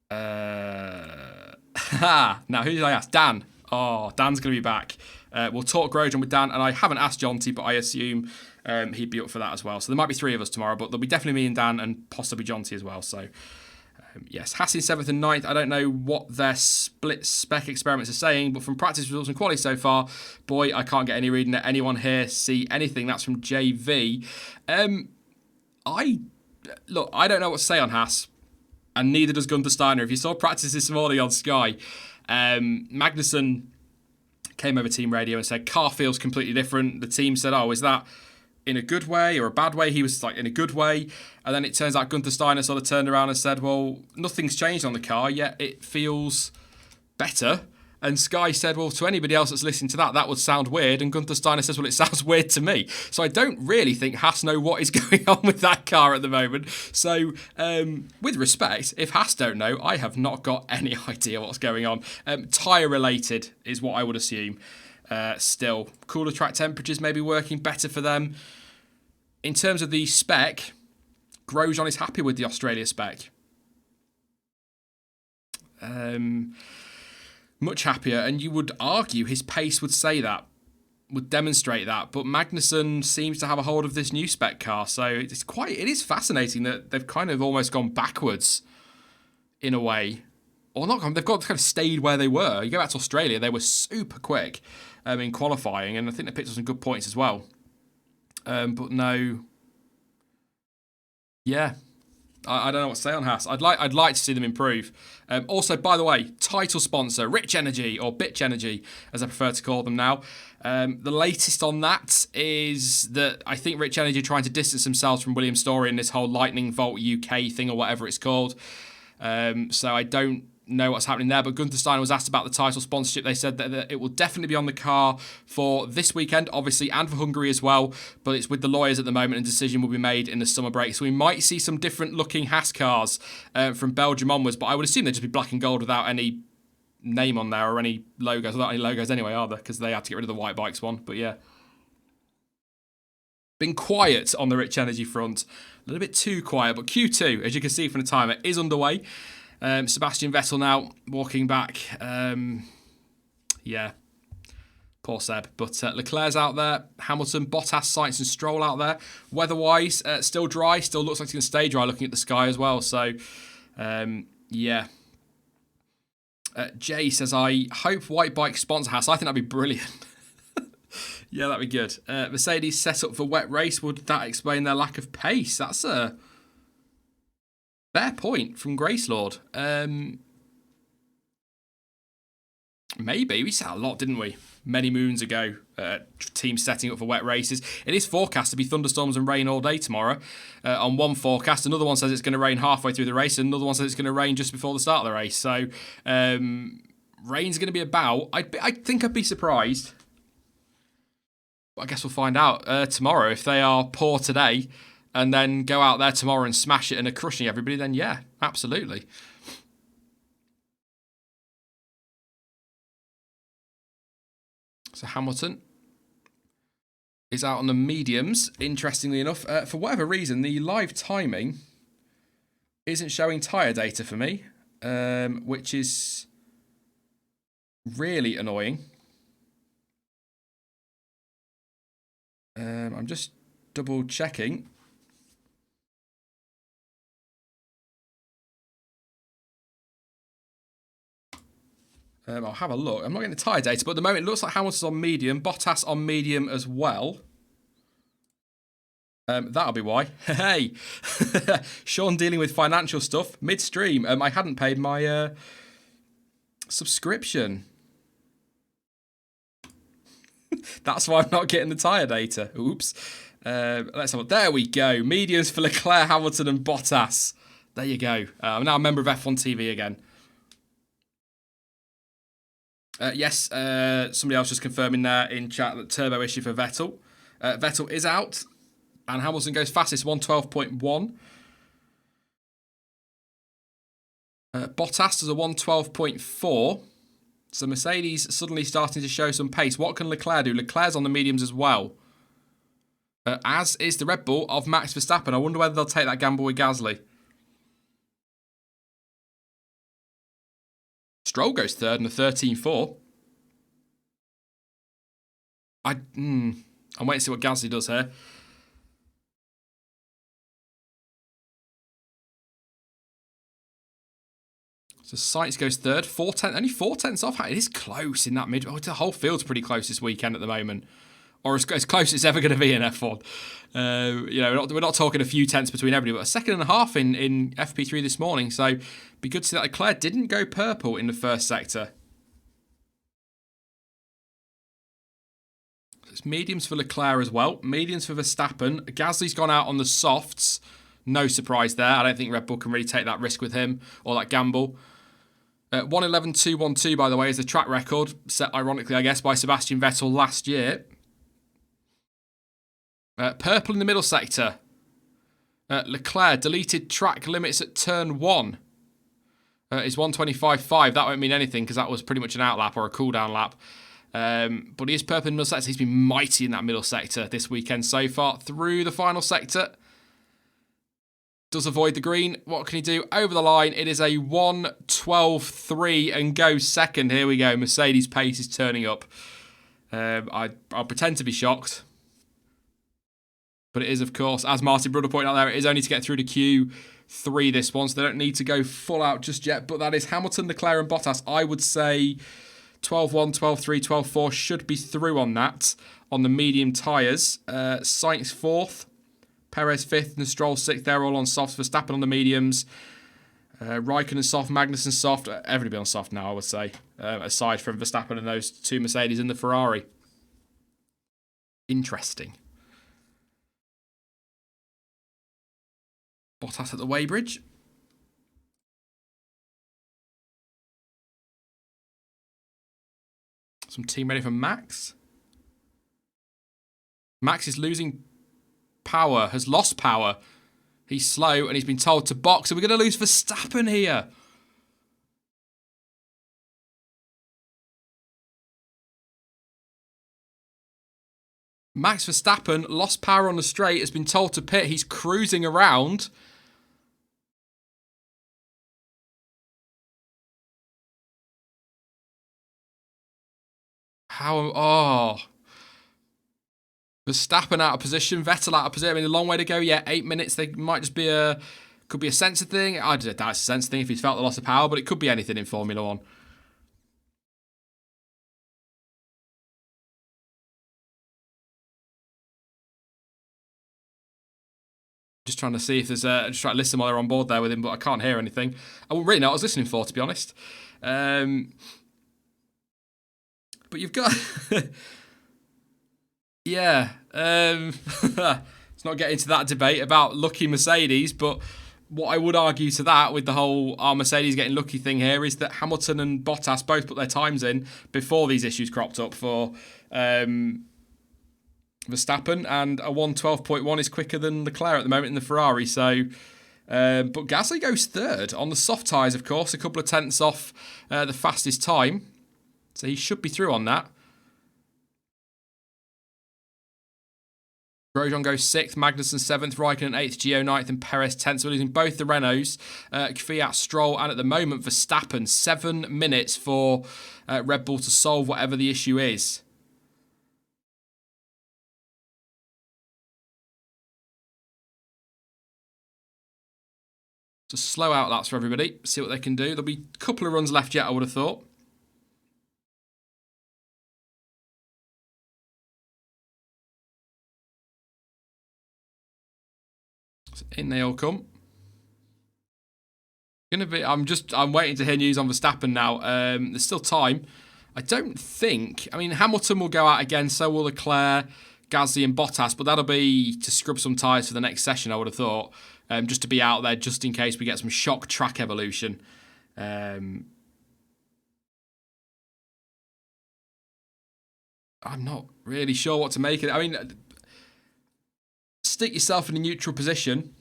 Now, who did I ask? Dan. Oh, Dan's going to be back. We'll talk Grosjean with Dan, and I haven't asked Jonty, but I assume he'd be up for that as well. So there might be 3 of us tomorrow, but there'll be definitely me and Dan, and possibly Jonty as well. So yes, Haas in 7th and 9th. I don't know what their split spec experiments are saying, but from practice results and quality so far, boy, I can't get any reading that anyone here see anything. That's from JV. I don't know what to say on Haas, and neither does Gunther Steiner. If you saw practice this morning on Sky, Magnussen came over team radio and said car feels completely different. The team said, "Oh, is that in a good way or a bad way?" He was like, in a good way. And then it turns out Gunther Steiner sort of turned around and said, well, nothing's changed on the car, yet it feels better. And Sky said, well, to anybody else that's listening to that would sound weird. And Gunther Steiner says, well, it sounds weird to me. So I don't really think Haas know what is going on with that car at the moment. So with respect, if Haas don't know, I have not got any idea what's going on. Tyre related is what I would assume. Still, cooler track temperatures may be working better for them. In terms of the spec, Grosjean is happy with the Australia spec. Much happier, and you would argue his pace would say that, would demonstrate that. But Magnussen seems to have a hold of this new spec car, so it is fascinating that they've kind of almost gone backwards in a way. Or not, they've kind of stayed where they were. You go back to Australia, they were super quick in qualifying, and I think they picked up some good points as well. But no, yeah, I don't know what to say on Haas. I'd like to see them improve. Also, by the way, title sponsor Rich Energy, or Bitch Energy, as I prefer to call them now. The latest on that is that I think Rich Energy are trying to distance themselves from William Story in this whole Lightning Volt UK thing, or whatever it's called. So I don't know what's happening there, but Gunther Steiner was asked about the title sponsorship. They said that it will definitely be on the car for this weekend, obviously, and for Hungary as well, but it's with the lawyers at the moment, and a decision will be made in the summer break. So we might see some different looking Haas cars from Belgium onwards, but I would assume they'd just be black and gold without any name on there or any logos. Without any logos anyway, are there? Because they had to get rid of the white bikes one. But yeah. Been quiet on the Rich Energy front. A little bit too quiet. But Q2, as you can see from the timer, is underway. Sebastian Vettel now walking back. Yeah. Poor Seb. But Leclerc's out there. Hamilton, Bottas, Sainz and Stroll out there. Weather-wise, still dry. Still looks like it's going to stay dry looking at the sky as well. So, yeah. Jay says, I hope White Bike sponsor Haas. I think that'd be brilliant. Yeah, that'd be good. Mercedes set up for wet race. Would that explain their lack of pace? That's a fair point from Gracelord. Maybe. We said a lot, didn't we? Many moons ago, teams setting up for wet races. It is forecast to be thunderstorms and rain all day tomorrow. On one forecast, another one says it's going to rain halfway through the race, and another one says it's going to rain just before the start of the race. So, rain's going to be about. I think I'd be surprised. But I guess we'll find out tomorrow. If they are poor today and then go out there tomorrow and smash it and are crushing everybody, then yeah, absolutely. So Hamilton is out on the mediums, interestingly enough. For whatever reason, the live timing isn't showing tyre data for me, which is really annoying. I'm just double checking. I'll have a look. I'm not getting the tyre data, but at the moment it looks like Hamilton's on medium, Bottas on medium as well. That'll be why. Hey, Sean dealing with financial stuff midstream. I hadn't paid my subscription. That's why I'm not getting the tyre data. Oops. Let's have a look. There we go. Mediums for Leclerc, Hamilton and Bottas. There you go. I'm now a member of F1 TV again. Yes, somebody else just confirming there in chat that turbo issue for Vettel. Vettel is out, and Hamilton goes fastest, 112.1. Bottas does a 112.4. So Mercedes suddenly starting to show some pace. What can Leclerc do? Leclerc's on the mediums as well. As is the Red Bull of Max Verstappen. I wonder whether they'll take that gamble with Gasly. Stroll goes third in a 13.4. I'm waiting to see what Gasly does here. So Sainz goes third, only 4 tenths off. It is close in that mid. Oh, the whole field's pretty close this weekend at the moment, or as close as it's ever going to be in F1. We're not talking a few tenths between everybody, but a second and a half in FP3 this morning. So, be good to see that Leclerc didn't go purple in the first sector. So it's mediums for Leclerc as well. Mediums for Verstappen. Gasly's gone out on the softs. No surprise there. I don't think Red Bull can really take that risk with him or that gamble. 1:11.212, by the way, is the track record, set ironically, I guess, by Sebastian Vettel last year. Purple in the middle sector. Leclerc deleted track limits at turn 1. Is 1:25.5. That won't mean anything because that was pretty much an outlap or a cool-down lap. But he is purple in the middle sector. He's been mighty in that middle sector this weekend so far. Through the final sector. Does avoid the green. What can he do? Over the line. It is a 1:12.3 and goes second. Here we go. Mercedes pace is turning up. I'll pretend to be shocked. But it is, of course, as Martin Brudder pointed out there, it is only to get through to Q3 this one, so they don't need to go full out just yet. But that is Hamilton, Leclerc and Bottas. I would say 12.1, 12.3, 12.4 should be through on that, on the medium tyres. Sainz 4th. Perez 5th and Stroll 6th. They're all on softs. Verstappen on the mediums. Raikkonen soft. Magnussen soft. Everybody on soft now, I would say. Aside from Verstappen and those two Mercedes in the Ferrari. Interesting. Bottas at the weighbridge. Some team ready for Max. Max is losing power, has lost power. He's slow and he's been told to box. So we're going to lose Verstappen here. Max Verstappen lost power on the straight, has been told to pit. He's cruising around. Oh. Verstappen out of position, Vettel out of position. I mean, a long way to go. Yeah, 8 minutes. They might just be could be a sensor thing. I don't doubt it's a sensor thing if he's felt the loss of power, but it could be anything in Formula One. Just trying to see if there's just trying to listen while they're on board there with him, but I can't hear anything. I wouldn't really know what I was listening for, to be honest. But you've got, yeah. Let's not get into that debate about lucky Mercedes, but what I would argue to that with the whole Mercedes getting lucky thing here is that Hamilton and Bottas both put their times in before these issues cropped up for Verstappen, and a 1:12.1 is quicker than Leclerc at the moment in the Ferrari. So, but Gasly goes third on the soft tyres, of course, a couple of tenths off the fastest time. So he should be through on that. Grosjean goes 6th, Magnussen 7th, Raikkonen 8th, Gio 9th, and Perez 10th. So we're losing both the Renaults, Kvyat, Stroll, and at the moment Verstappen. 7 minutes for Red Bull to solve whatever the issue is. So slow out laps for everybody. See what they can do. There'll be a couple of runs left yet, I would have thought. So in they all come. I'm waiting to hear news on Verstappen now. There's still time. I don't think. I mean, Hamilton will go out again. So will Leclerc, Gasly, and Bottas. But that'll be to scrub some tyres for the next session, I would have thought. Just to be out there, just in case we get some shock track evolution. I'm not really sure what to make of it. I mean, stick yourself in a neutral position.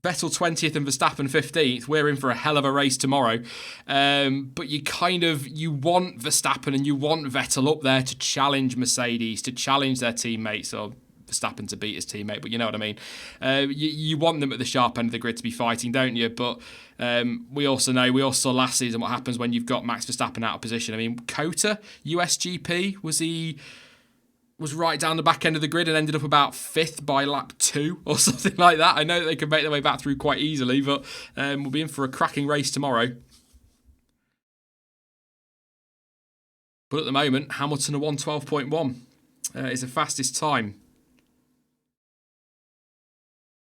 Vettel 20th and Verstappen 15th. We're in for a hell of a race tomorrow. But you want Verstappen and you want Vettel up there to challenge Mercedes, to challenge their teammates, or Verstappen to beat his teammate, but you know what I mean. You want them at the sharp end of the grid to be fighting, don't you? But we also saw last season what happens when you've got Max Verstappen out of position. I mean, Cota, USGP, was right down the back end of the grid and ended up about 5th by lap 2 or something like that. I know that they can make their way back through quite easily, but we'll be in for a cracking race tomorrow. But at the moment, Hamilton a 1:12.1 is the fastest time.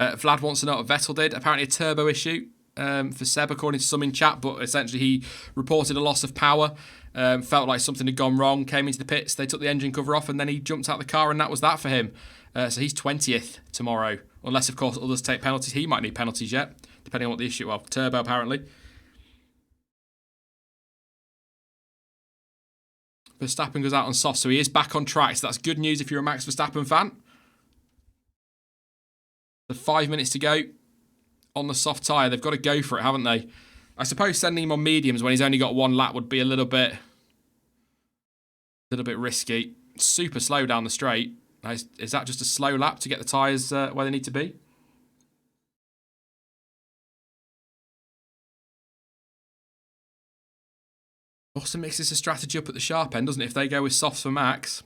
Vlad wants to know what Vettel did. Apparently a turbo issue for Seb, according to some in chat, but essentially he reported a loss of power. Felt like something had gone wrong, came into the pits, they took the engine cover off, and then he jumped out the car, and that was that for him. So he's 20th tomorrow. Unless, of course, others take penalties. He might need penalties yet, depending on what the issue was. Turbo, apparently. Verstappen goes out on soft, so he is back on track. So that's good news if you're a Max Verstappen fan. The 5 minutes to go on the soft tyre. They've got to go for it, haven't they? I suppose sending him on mediums when he's only got one lap would be a little bit risky. Super slow down the straight. Is that just a slow lap to get the tyres where they need to be? Also mixes a strategy up at the sharp end, doesn't it? If they go with softs for Max.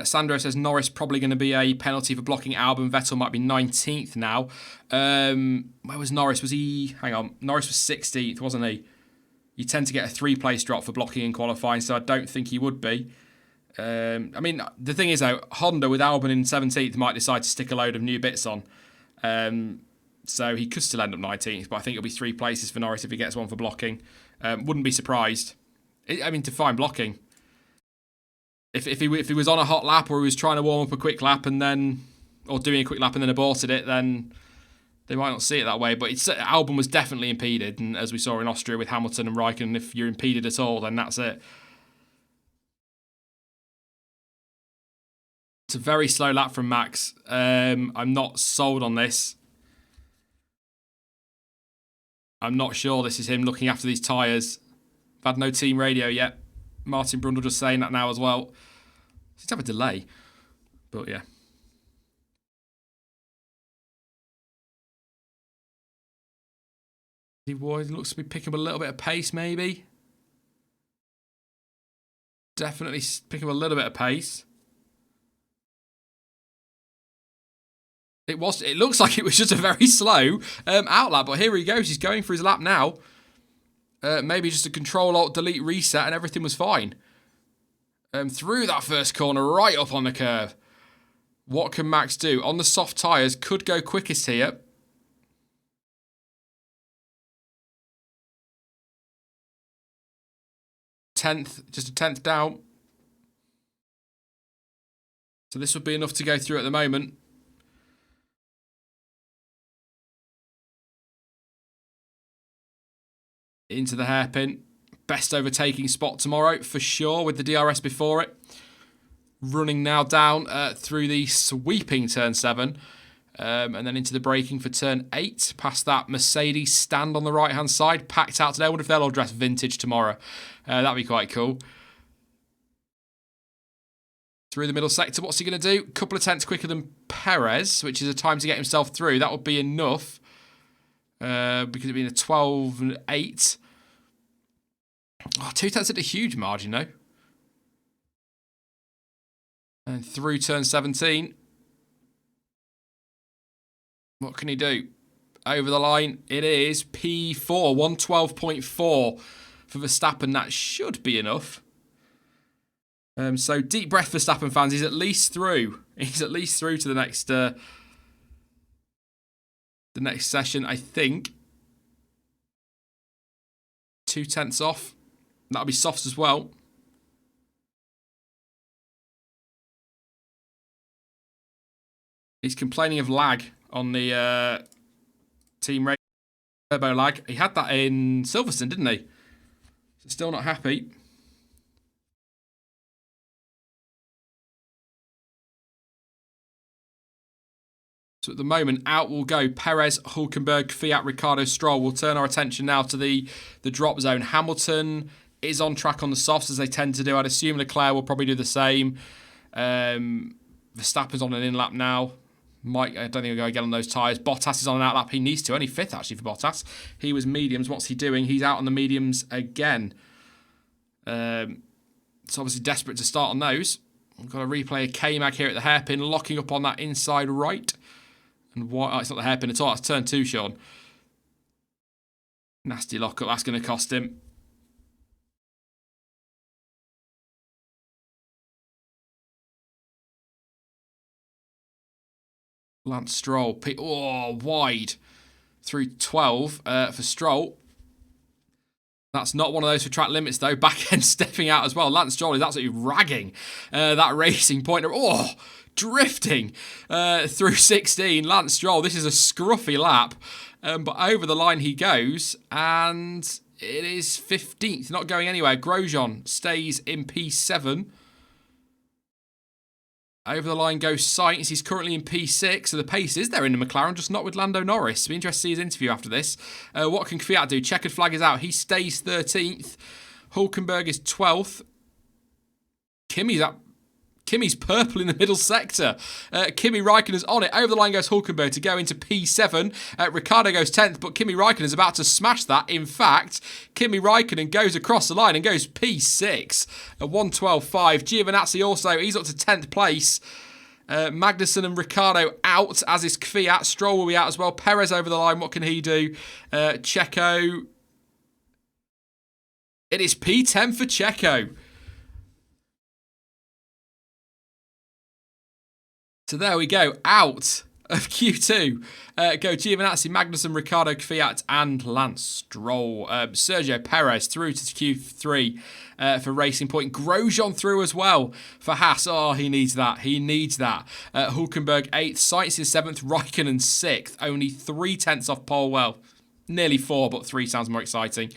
Sandro says Norris probably going to be a penalty for blocking Albon. Vettel might be 19th now. Where was Norris? Hang on. Norris was 16th, wasn't he? You tend to get a 3-place drop for blocking in qualifying, so I don't think he would be. I mean, the thing is, though, Honda with Albon in 17th might decide to stick a load of new bits on. So he could still end up 19th, but I think it'll be 3 places for Norris if he gets one for blocking. Wouldn't be surprised. To find blocking. If he was on a hot lap or he was trying to warm up a quick lap or doing a quick lap and then aborted it, then they might not see it that way. But Albon was definitely impeded, and as we saw in Austria with Hamilton and Raikkonen, if you're impeded at all, then that's it. It's a very slow lap from Max. I'm not sold on this. I'm not sure this is him looking after these tyres. I've had no team radio yet. Martin Brundle just saying that now as well. Seems to have a delay. But yeah. He looks to be picking up a little bit of pace, maybe. Definitely picking up a little bit of pace. It looks like it was just a very slow outlap, but here he goes. He's going for his lap now. Maybe just a Control-Alt-Delete reset and everything was fine. Through that first corner, right up on the curve. What can Max do? On the soft tyres, could go quickest here. Just a tenth down. So this would be enough to go through at the moment. Into the hairpin. Best overtaking spot tomorrow for sure with the DRS before it. Running now down through the sweeping turn 7. And then into the braking for turn 8. Past that Mercedes stand on the right hand side. Packed out today. I wonder if they'll all dress vintage tomorrow. That'd be quite cool. Through the middle sector, what's he going to do? A couple of tenths quicker than Perez, which is a time to get himself through. That would be enough. Because it'd been a 12-8. Oh, 2 tenths at a huge margin, though. And through turn 17. What can he do? Over the line, it is P4, 112.4 for Verstappen. That should be enough. So deep breath for Verstappen fans. He's at least through. He's at least through to the next session, I think. 2 tenths off. That'll be softs as well. He's complaining of lag on the team race. Turbo lag. He had that in Silverstone, didn't he? So still not happy. So at the moment, out will go Perez, Hülkenberg, Fiat, Ricciardo, Stroll. We'll turn our attention now to the drop zone. Hamilton is on track on the softs, as they tend to do. I'd assume Leclerc will probably do the same. Verstappen's on an in-lap now. I don't think he'll go again on those tyres. Bottas is on an out-lap. He needs to. Only 5th, actually, for Bottas. He was mediums. What's he doing? He's out on the mediums again. It's obviously desperate to start on those. We've got a replay of K-Mag here at the hairpin, locking up on that inside right. And it's not the hairpin at all. That's turn 2, Sean. Nasty lockup. That's going to cost him. Lance Stroll. Wide. Through 12 for Stroll. That's not one of those for track limits, though. Back end stepping out as well. Lance Stroll is absolutely ragging that racing point. Drifting through 16. Lance Stroll, this is a scruffy lap. But over the line he goes. And it is 15th. Not going anywhere. Grosjean stays in P7. Over the line goes Sainz. He's currently in P6, so the pace is there in the McLaren, just not with Lando Norris. It'll be interesting to see his interview after this. What can Fiat do? Checkered flag is out. He stays 13th. Hülkenberg is 12th. Kimi's purple in the middle sector. Kimi Raikkonen's on it. Over the line goes Hülkenberg to go into P7. Ricciardo goes 10th, but Kimi Raikkonen's about to smash that. In fact, Kimi Raikkonen goes across the line and goes P6. 112.5. Giovinazzi also, he's up to 10th place. Magnussen and Ricciardo out, as is Kvyat. Stroll will be out as well. Perez over the line. What can he do? Checo. It is P10 for Checo. So there we go, out of Q2. Go Giovinazzi, Magnussen, Ricciardo, Kvyat and Lance Stroll. Sergio Perez through to Q3 for Racing Point. Grosjean through as well for Haas. Oh, he needs that. He needs that. Hülkenberg 8th, Sainz is 7th, Raikkonen 6th. Only 3 tenths off pole. Well, nearly 4, but 3 sounds more exciting.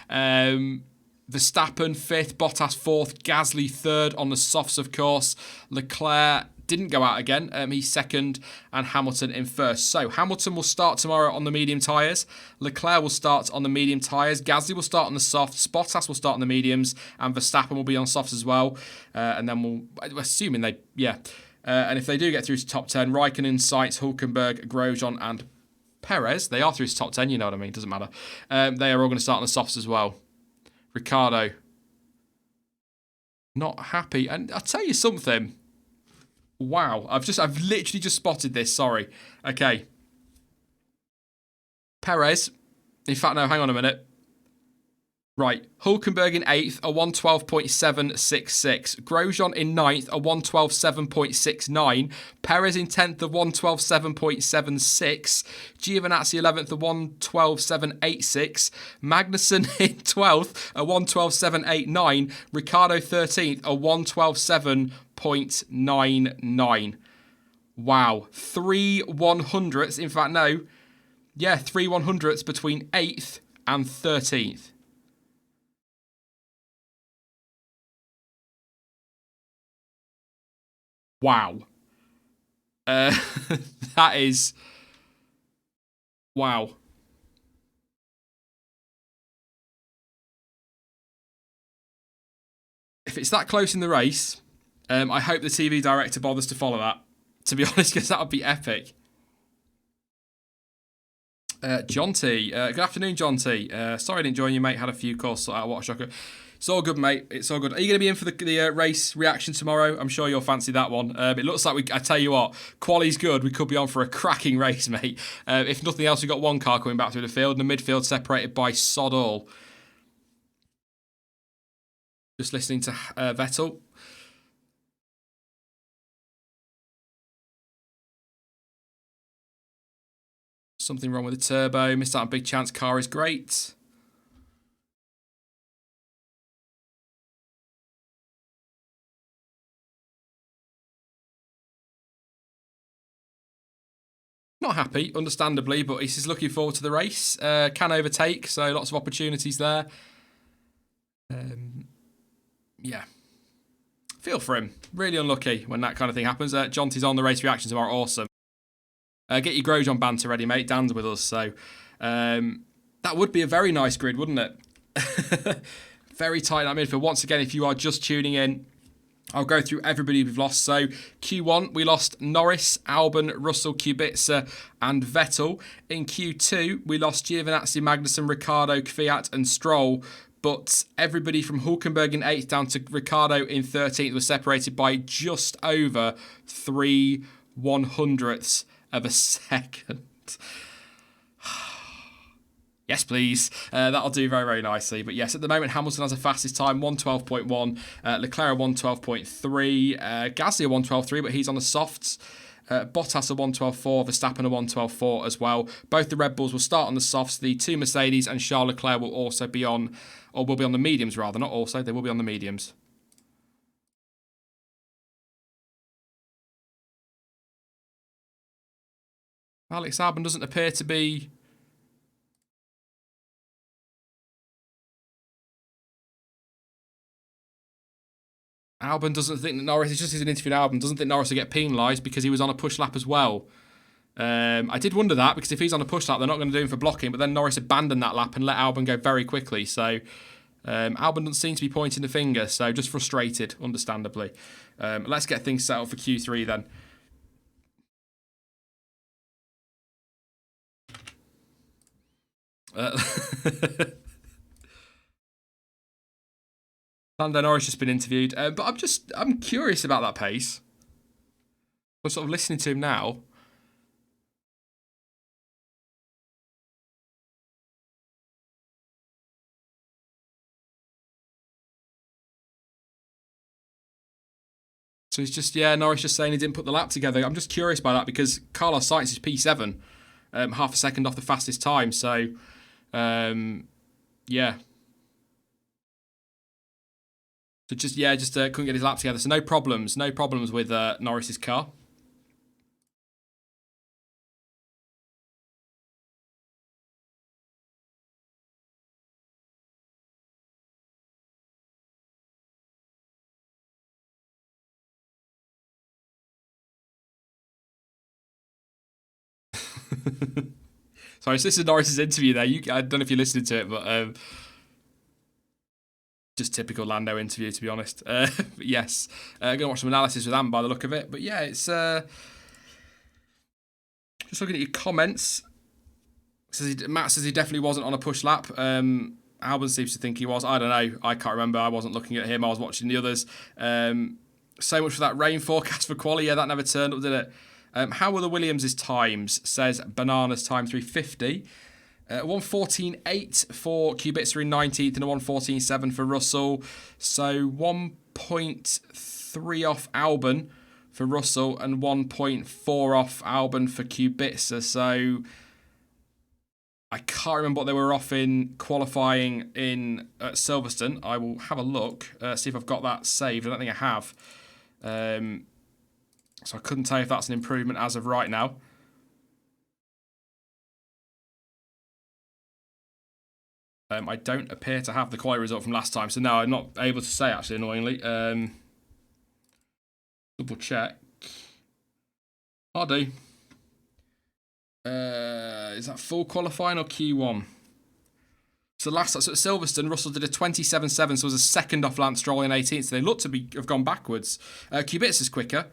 Verstappen 5th, Bottas 4th, Gasly 3rd on the softs, of course. Leclerc didn't go out again. He's second and Hamilton in first. So Hamilton will start tomorrow on the medium tyres. Leclerc will start on the medium tyres. Gasly will start on the softs. Bottas will start on the mediums. And Verstappen will be on softs as well. And then we're assuming they, and if they do get through to top 10, Raikkonen, Sainz, Hülkenberg, Grosjean and Perez, they are through to top 10, you know what I mean, doesn't matter. They are all going to start on the softs as well. Ricciardo, not happy. And I'll tell you something. Wow, I've literally just spotted this, sorry. Okay. Perez, in fact, no, hang on a minute. Right, Hülkenberg in 8th, a 112.766. Grosjean in 9th, a 112.7.69. Perez in 10th, a 112.7.76. Giovinazzi 11th, a 112.786. Magnussen in 12th, a 112.789. Ricciardo 13th, a 112.7.99. Wow, 3 100ths. In fact, no. Yeah, 3 100ths between 8th and 13th. Wow. That is... Wow. If it's that close in the race, I hope the TV director bothers to follow that, to be honest, because that would be epic. John T. Good afternoon, John T. Sorry I didn't join you, mate. Had a few calls out of Watchalong. It's all good, mate. It's all good. Are you going to be in for the race reaction tomorrow? I'm sure you'll fancy that one. It looks like I tell you what, quali's good. We could be on for a cracking race, mate. If nothing else, we've got one car coming back through the field, and the midfield separated by sod all. Just listening to Vettel. Something wrong with the turbo. Missed out on big chance. Car is great. Not happy, understandably, but he's looking forward to the race. Can overtake, so lots of opportunities there. Yeah. Feel for him. Really unlucky when that kind of thing happens. John T's on the race reaction tomorrow. Awesome. Get your Grosjean banter ready, mate. Dan's with us, so that would be a very nice grid, wouldn't it? Very tight that midfield. Once again, if you are just tuning in, I'll go through everybody we've lost. So Q1, we lost Norris, Albon, Russell, Kubica and Vettel. In Q2, we lost Giovinazzi, Magnussen, Ricciardo, Kvyat and Stroll. But everybody from Hülkenberg in 8th down to Ricciardo in 13th was separated by just over 3 100ths of a second. Yes, please. That'll do very, very nicely. But yes, at the moment, Hamilton has a fastest time, 112.1. Leclerc 112.3. Gasly 112.3, but he's on the softs. Bottas a 112.4. Verstappen a 112.4 as well. Both the Red Bulls will start on the softs. The two Mercedes and Charles Leclerc will also be on, or will be on the mediums rather, not also. They will be on the mediums. Alex Albon doesn't appear to be... Albon doesn't think that Norris, it's just an interview with Albon, doesn't think Norris will get penalised because he was on a push lap as well. I did wonder that, because if he's on a push lap, they're not going to do him for blocking, but then Norris abandoned that lap and let Albon go very quickly. So Albon doesn't seem to be pointing the finger, so just frustrated, understandably. Let's get things set up for Q3 then. Lando Norris just been interviewed, but I'm curious about that pace. We're sort of listening to him now. So he's just, Norris just saying he didn't put the lap together. I'm just curious by that because Carlos Sainz is P7, half a second off the fastest time. So, yeah. So just couldn't get his lap together. So no problems with Norris's car. Sorry, so this is Norris's interview there. I don't know if you're listening to it, but just typical Lando interview, to be honest. But yes, going to watch some analysis with Ant by the look of it. But yeah, it's just looking at your comments. Matt says he definitely wasn't on a push lap. Albon seems to think he was. I don't know. I can't remember. I wasn't looking at him. I was watching the others. So much for that rain forecast for quali. Yeah, that never turned up, did it? How were the Williams' times? Says Banana's time 350. 1:14.8 for Kubica in 19th and a 1:14.7 for Russell. So 1.3 off Albon for Russell and 1.4 off Albon for Kubica. So I can't remember what they were off in qualifying in Silverstone. I will have a look, see if I've got that saved. I don't think I have. So I couldn't tell you if that's an improvement as of right now. I don't appear to have the quali result from last time, so no, I'm not able to say, actually, annoyingly. Double check. I'll do. Is that full qualifying or Q1? So at Silverstone, Russell did a 27.7, so was a second off Lance Stroll in 18th, so they look to have gone backwards. Kubica's quicker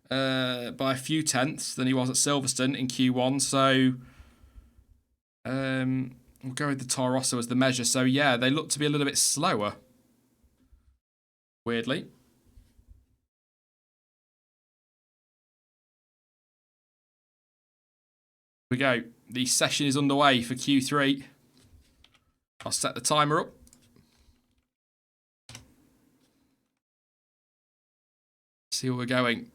by a few tenths than he was at Silverstone in Q1, so we'll go with the Toro Rosso as the measure. So yeah, they look to be a little bit slower, weirdly. We go. The session is underway for Q3. I'll set the timer up. See where we're going.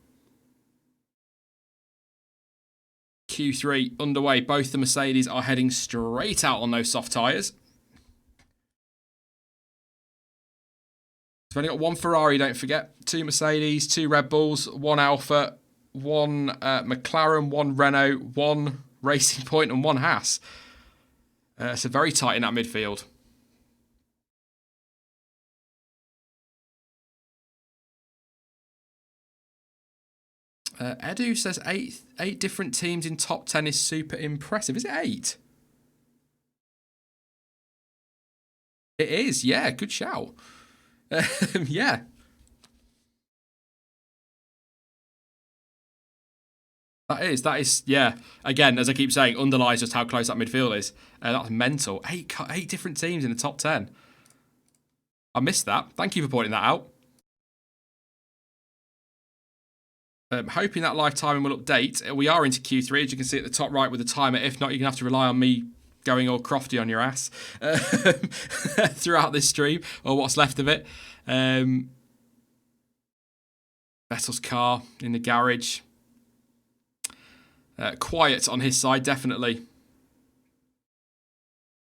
Q3 underway. Both the Mercedes are heading straight out on those soft tyres. We've only got one Ferrari, don't forget. Two Mercedes, two Red Bulls, one Alfa, one McLaren, one Renault, one Racing Point and one Haas. So very tight in that midfield. Edu says eight different teams in top 10 is super impressive. Is it 8? It is, yeah. Good shout. Yeah. That is, yeah. Again, as I keep saying, underlies just how close that midfield is. That's mental. Eight different teams in the top 10. I missed that. Thank you for pointing that out. Hoping that live timing will update. We are into Q3, as you can see at the top right with the timer. If not, you're going to have to rely on me going all crofty on your ass throughout this stream, or what's left of it. Vettel's car in the garage. Quiet on his side, definitely.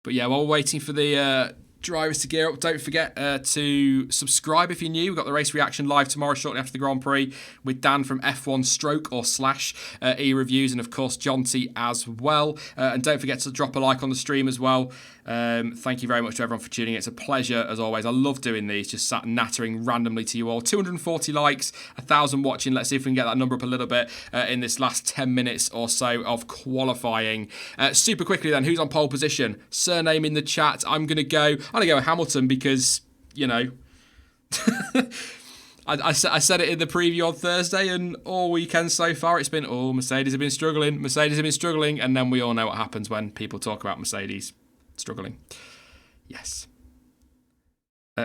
But yeah, while we're waiting for the drivers to gear up, don't forget to subscribe if you're new. We've got the race reaction live tomorrow shortly after the Grand Prix with Dan from F1 Stroke or Slash E-Reviews, and of course John T as well. And don't forget to drop a like on the stream as well. Thank you very much to everyone for tuning in. It's a pleasure as always. I love doing these, just sat nattering randomly to you all. 240 likes, 1,000 watching. Let's see if we can get that number up a little bit in this last 10 minutes or so of qualifying. Super quickly then, who's on pole position? Surname in the chat. I'm going to go with Hamilton because, you know, I said it in the preview on Thursday, and all weekend so far it's been, Mercedes have been struggling, and then we all know what happens when people talk about Mercedes struggling. Yes.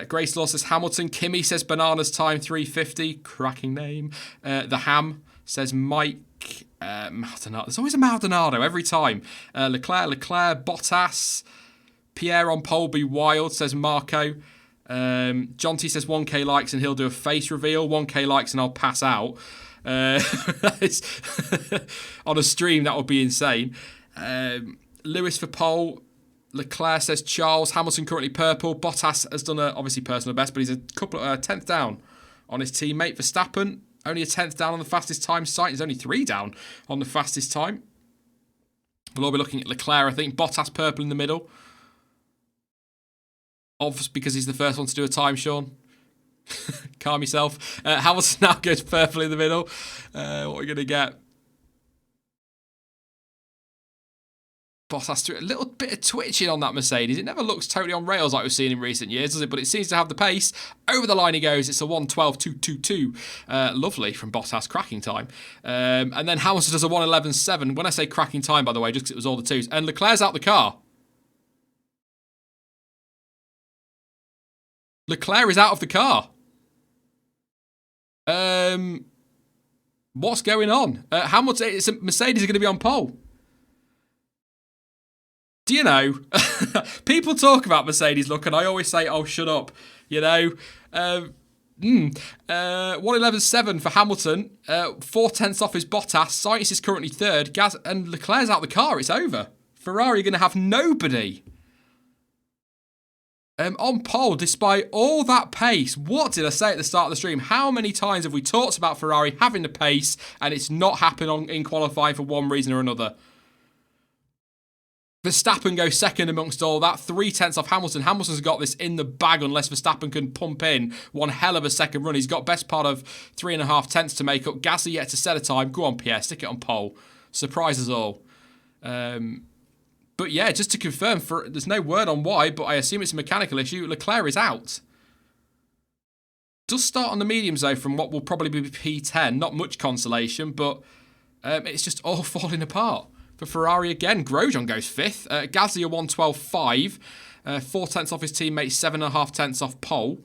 Grace Law says Hamilton. Kimmy says Bananas time 350. Cracking name. The Ham says Mike Maldonado. There's always a Maldonado every time. Leclerc, Bottas. Pierre on pole be wild, says Marco. John T says 1k likes and he'll do a face reveal. 1k likes and I'll pass out. On a stream, that would be insane. Lewis for pole. Leclerc says Charles. Hamilton currently purple. Bottas has done obviously personal best, but he's a couple of 10th down on his teammate. Verstappen only a 10th down on the fastest time site. He's only 3 down on the fastest time. We'll all be looking at Leclerc, I think. Bottas purple in the middle. Obviously because he's the first one to do a time, Sean. Calm yourself. Hamilton now goes purple in the middle. What are we going to get? Bottas through a little bit of twitching on that Mercedes. It never looks totally on rails like we've seen in recent years, does it? But it seems to have the pace. Over the line he goes. It's a 1:12.222. Lovely from Bottas, cracking time. And then Hamilton does a 1:11.7. When I say cracking time, by the way, just because it was all the twos. And Leclerc's out the car. Leclerc is out of the car. What's going on? Hamilton, it's Mercedes are going to be on pole. Do you know? People talk about Mercedes look, and I always say, "Oh, shut up." You know. 1:11.7 for Hamilton. 4/10 off his Bottas. Sainz is currently third. And Leclerc's out the car. It's over. Ferrari are going to have nobody. On pole, despite all that pace. What did I say at the start of the stream? How many times have we talked about Ferrari having the pace and it's not happened in qualifying for one reason or another? Verstappen goes second amongst all that. 3/10 off Hamilton. Hamilton's got this in the bag unless Verstappen can pump in one hell of a second run. He's got best part of 3.5 tenths to make up. Gasly yet to set a time. Go on, Pierre. Stick it on pole. Surprise us all. But yeah, just to confirm, there's no word on why, but I assume it's a mechanical issue. Leclerc is out. Does start on the mediums though from what will probably be P10. Not much consolation, but it's just all falling apart. For Ferrari again, Grosjean goes fifth. Gasly a 1:12.5. 4/10 off his teammate, 7.5 tenths off pole.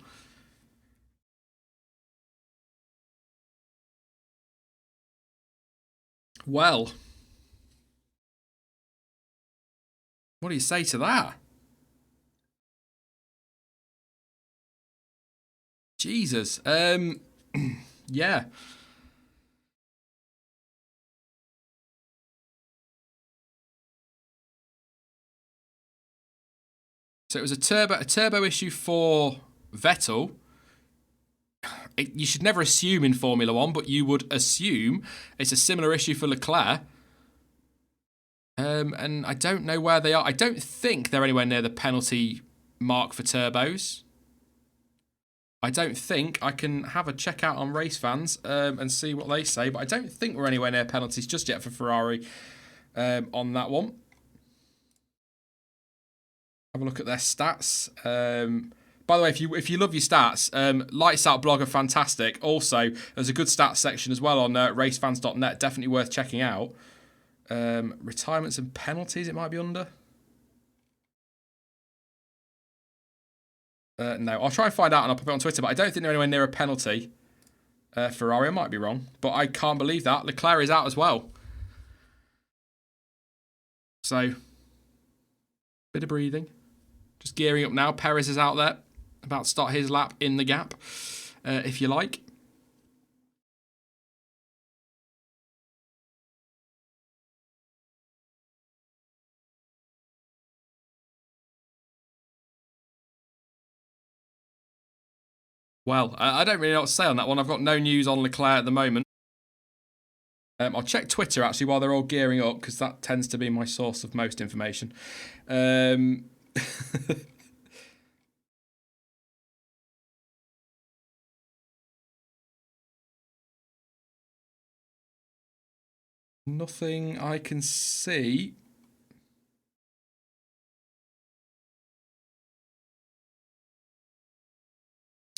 Well, what do you say to that? Jesus. Yeah. So it was a turbo issue for Vettel. You should never assume in Formula One, but you would assume it's a similar issue for Leclerc. And I don't know where they are. I don't think they're anywhere near the penalty mark for turbos. I don't think. I can have a check out on race fans and see what they say, but I don't think we're anywhere near penalties just yet for Ferrari on that one. Have a look at their stats. By the way, if you love your stats, Lights Out blog are fantastic. Also, there's a good stats section as well on racefans.net. Definitely worth checking out. Retirements and penalties, it might be under. No, I'll try and find out and I'll put it on Twitter, but I don't think they're anywhere near a penalty. Ferrari, I might be wrong, but I can't believe that. Leclerc is out as well. So, bit of breathing. Just gearing up now. Perez is out there, about to start his lap in the gap, if you like. Well, I don't really know what to say on that one. I've got no news on Leclerc at the moment. I'll check Twitter, actually, while they're all gearing up, because that tends to be my source of most information. Nothing I can see.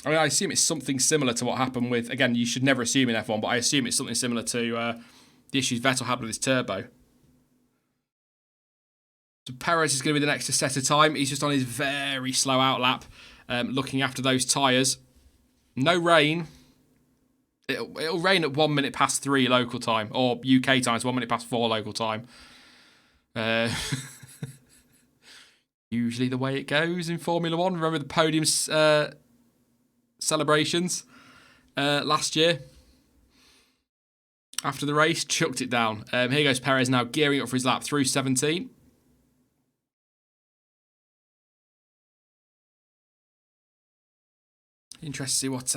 I mean, I assume it's something similar to what happened with... Again, you should never assume in F1, but I assume it's something similar to the issues Vettel had with his turbo. So Perez is going to be the next to set a time. He's just on his very slow out lap, looking after those tyres. No rain. It'll rain at 1 minute past 3 local time, or UK time, it's 1 minute past 4 local time. Usually the way it goes in Formula One. Remember the podium celebrations last year? After the race, chucked it down. Here goes Perez now, gearing up for his lap through 17. Interested to see what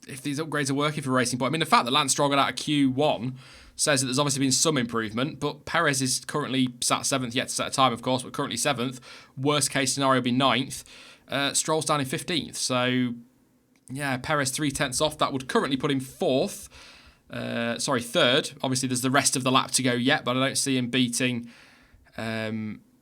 if these upgrades are working for Racing Point. I mean, the fact that Lance Stroll got out of Q1 says that there's obviously been some improvement, but Perez is currently sat 7th, yet to set a time, of course, but currently 7th. Worst case scenario would be 9th. Stroll's down in 15th, so yeah, Perez 3/10 off. That would currently put him 4th. Sorry, 3rd. Obviously, there's the rest of the lap to go yet, but I don't see him beating Bottas.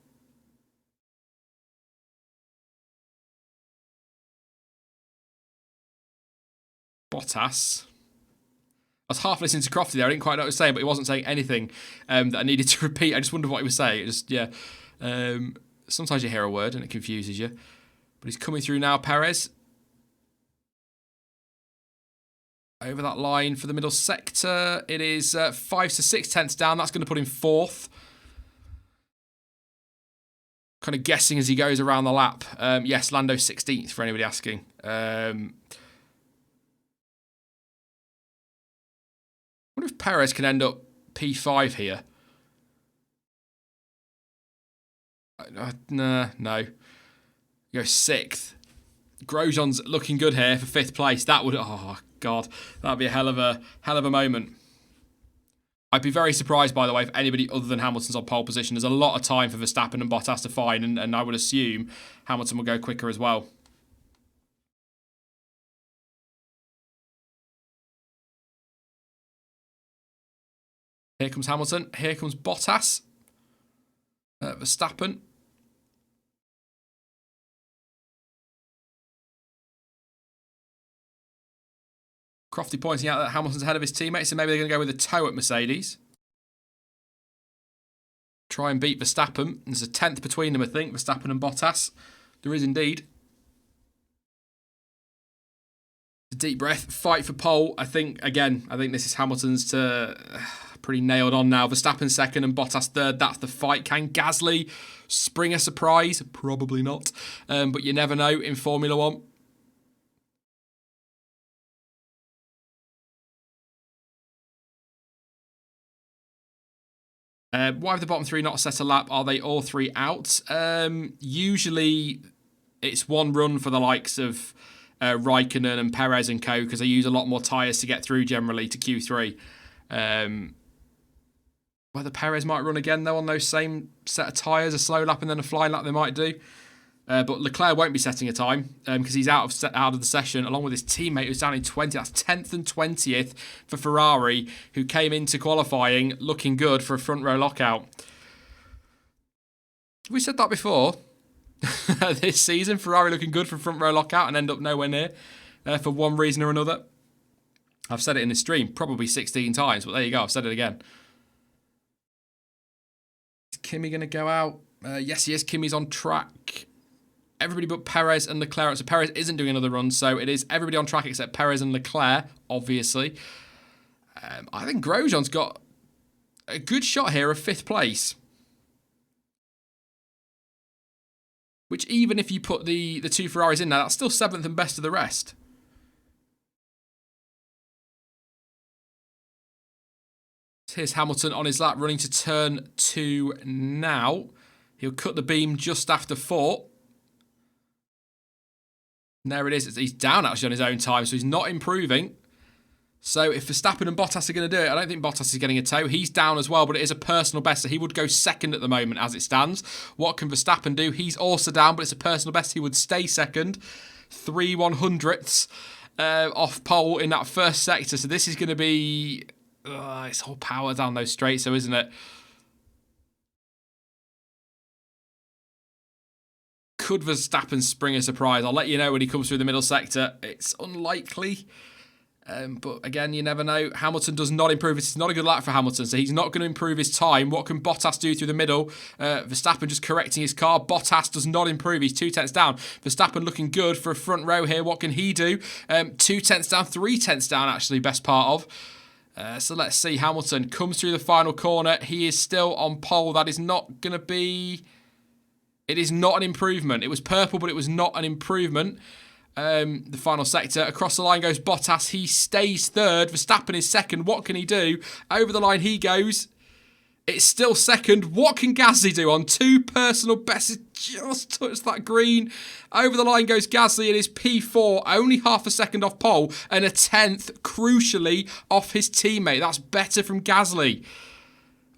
I was half listening to Crofty there. I didn't quite know what he was saying, but he wasn't saying anything that I needed to repeat. I just wondered what he was saying. It just, yeah. Sometimes you hear a word and it confuses you. But he's coming through now, Perez. Over that line for the middle sector. It is 5 to 6 tenths down. That's going to put him 4th. Kind of guessing as he goes around the lap. Yes, Lando 16th for anybody asking. I wonder if Perez can end up P5 here. No. He goes 6th. Grosjean's looking good here for 5th place. That would, oh God, that'd be a hell of a moment. I'd be very surprised, by the way, if anybody other than Hamilton's on pole position. There's a lot of time for Verstappen and Bottas to find, and I would assume Hamilton will go quicker as well. Here comes Hamilton. Here comes Bottas. Verstappen. Crofty pointing out that Hamilton's ahead of his teammates, so maybe they're going to go with a tow at Mercedes. Try and beat Verstappen. There's a 10th between them, I think, Verstappen and Bottas. There is indeed. A deep breath. Fight for pole. I think this is Hamilton's to pretty nailed on now. Verstappen 2nd and Bottas 3rd. That's the fight. Can Gasly spring a surprise? Probably not. But you never know in Formula 1. Why have the bottom 3 not set a lap? Are they all 3 out? Usually it's one run for the likes of Raikkonen and Perez and co, because they use a lot more tyres to get through generally to Q3. Whether Perez might run again though on those same set of tyres, a slow lap and then a flying lap they might do. But Leclerc won't be setting a time because he's out of the session along with his teammate who's down in 20. That's 10th and 20th for Ferrari, who came into qualifying looking good for a front row lockout. Have we said that before? This season, Ferrari looking good for front row lockout and end up nowhere near for one reason or another. I've said it in the stream probably 16 times, but there you go. I've said it again. Is Kimi going to go out? Yes, he is. Kimi's on track. Everybody but Perez and Leclerc. So Perez isn't doing another run, so it is everybody on track except Perez and Leclerc, obviously. I think Grosjean's got a good shot here of 5th place. Which even if you put the 2 Ferraris in there, that's still 7th and best of the rest. Here's Hamilton on his lap running to turn 2 now. He'll cut the beam just after 4. And there it is. He's down actually on his own time, so he's not improving. So if Verstappen and Bottas are going to do it, I don't think Bottas is getting a tow. He's down as well, but it is a personal best, so he would go 2nd at the moment as it stands. What can Verstappen do? He's also down, but it's a personal best. He would stay 2nd. 3 100ths off pole in that first sector. So this is going to be... it's all power down those straights, so isn't it? Could Verstappen spring a surprise? I'll let you know when he comes through the middle sector. It's unlikely. But again, you never know. Hamilton does not improve. This is not a good lap for Hamilton, so he's not going to improve his time. What can Bottas do through the middle? Verstappen just correcting his car. Bottas does not improve. He's 2 tenths down. Verstappen looking good for a front row here. What can he do? 2 tenths down, 3 tenths down actually, best part of. So let's see. Hamilton comes through the final corner. He is still on pole. That is not going to be... It is not an improvement. It was purple, but it was not an improvement. The final sector. Across the line goes Bottas. He stays 3rd. Verstappen is 2nd. What can he do? Over the line he goes. It's still 2nd. What can Gasly do on 2 personal bests? Just touched that green. Over the line goes Gasly. It is P4. Only half a second off pole. And a 10th, crucially, off his teammate. That's better from Gasly.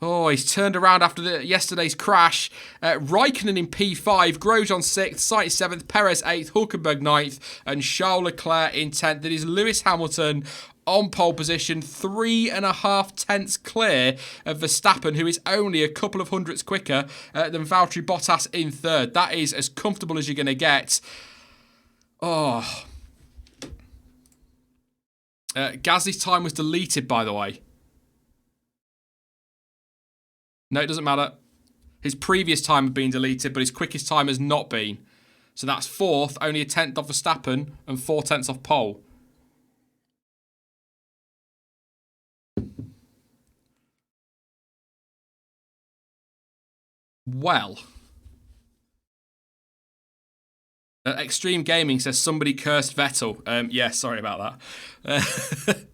Oh, he's turned around after yesterday's crash. Raikkonen in P5, Grosjean 6th, Sainz 7th, Perez 8th, Hulkenberg 9th, and Charles Leclerc in 10th. That is Lewis Hamilton on pole position, 3.5 tenths clear of Verstappen, who is only a couple of hundredths quicker than Valtteri Bottas in 3rd. That is as comfortable as you're going to get. Oh. Gasly's time was deleted, by the way. No, it doesn't matter. His previous time had been deleted, but his quickest time has not been. So that's 4th, only a tenth off Verstappen, and 4 tenths off pole. Well. Extreme Gaming says somebody cursed Vettel. Yeah, sorry about that.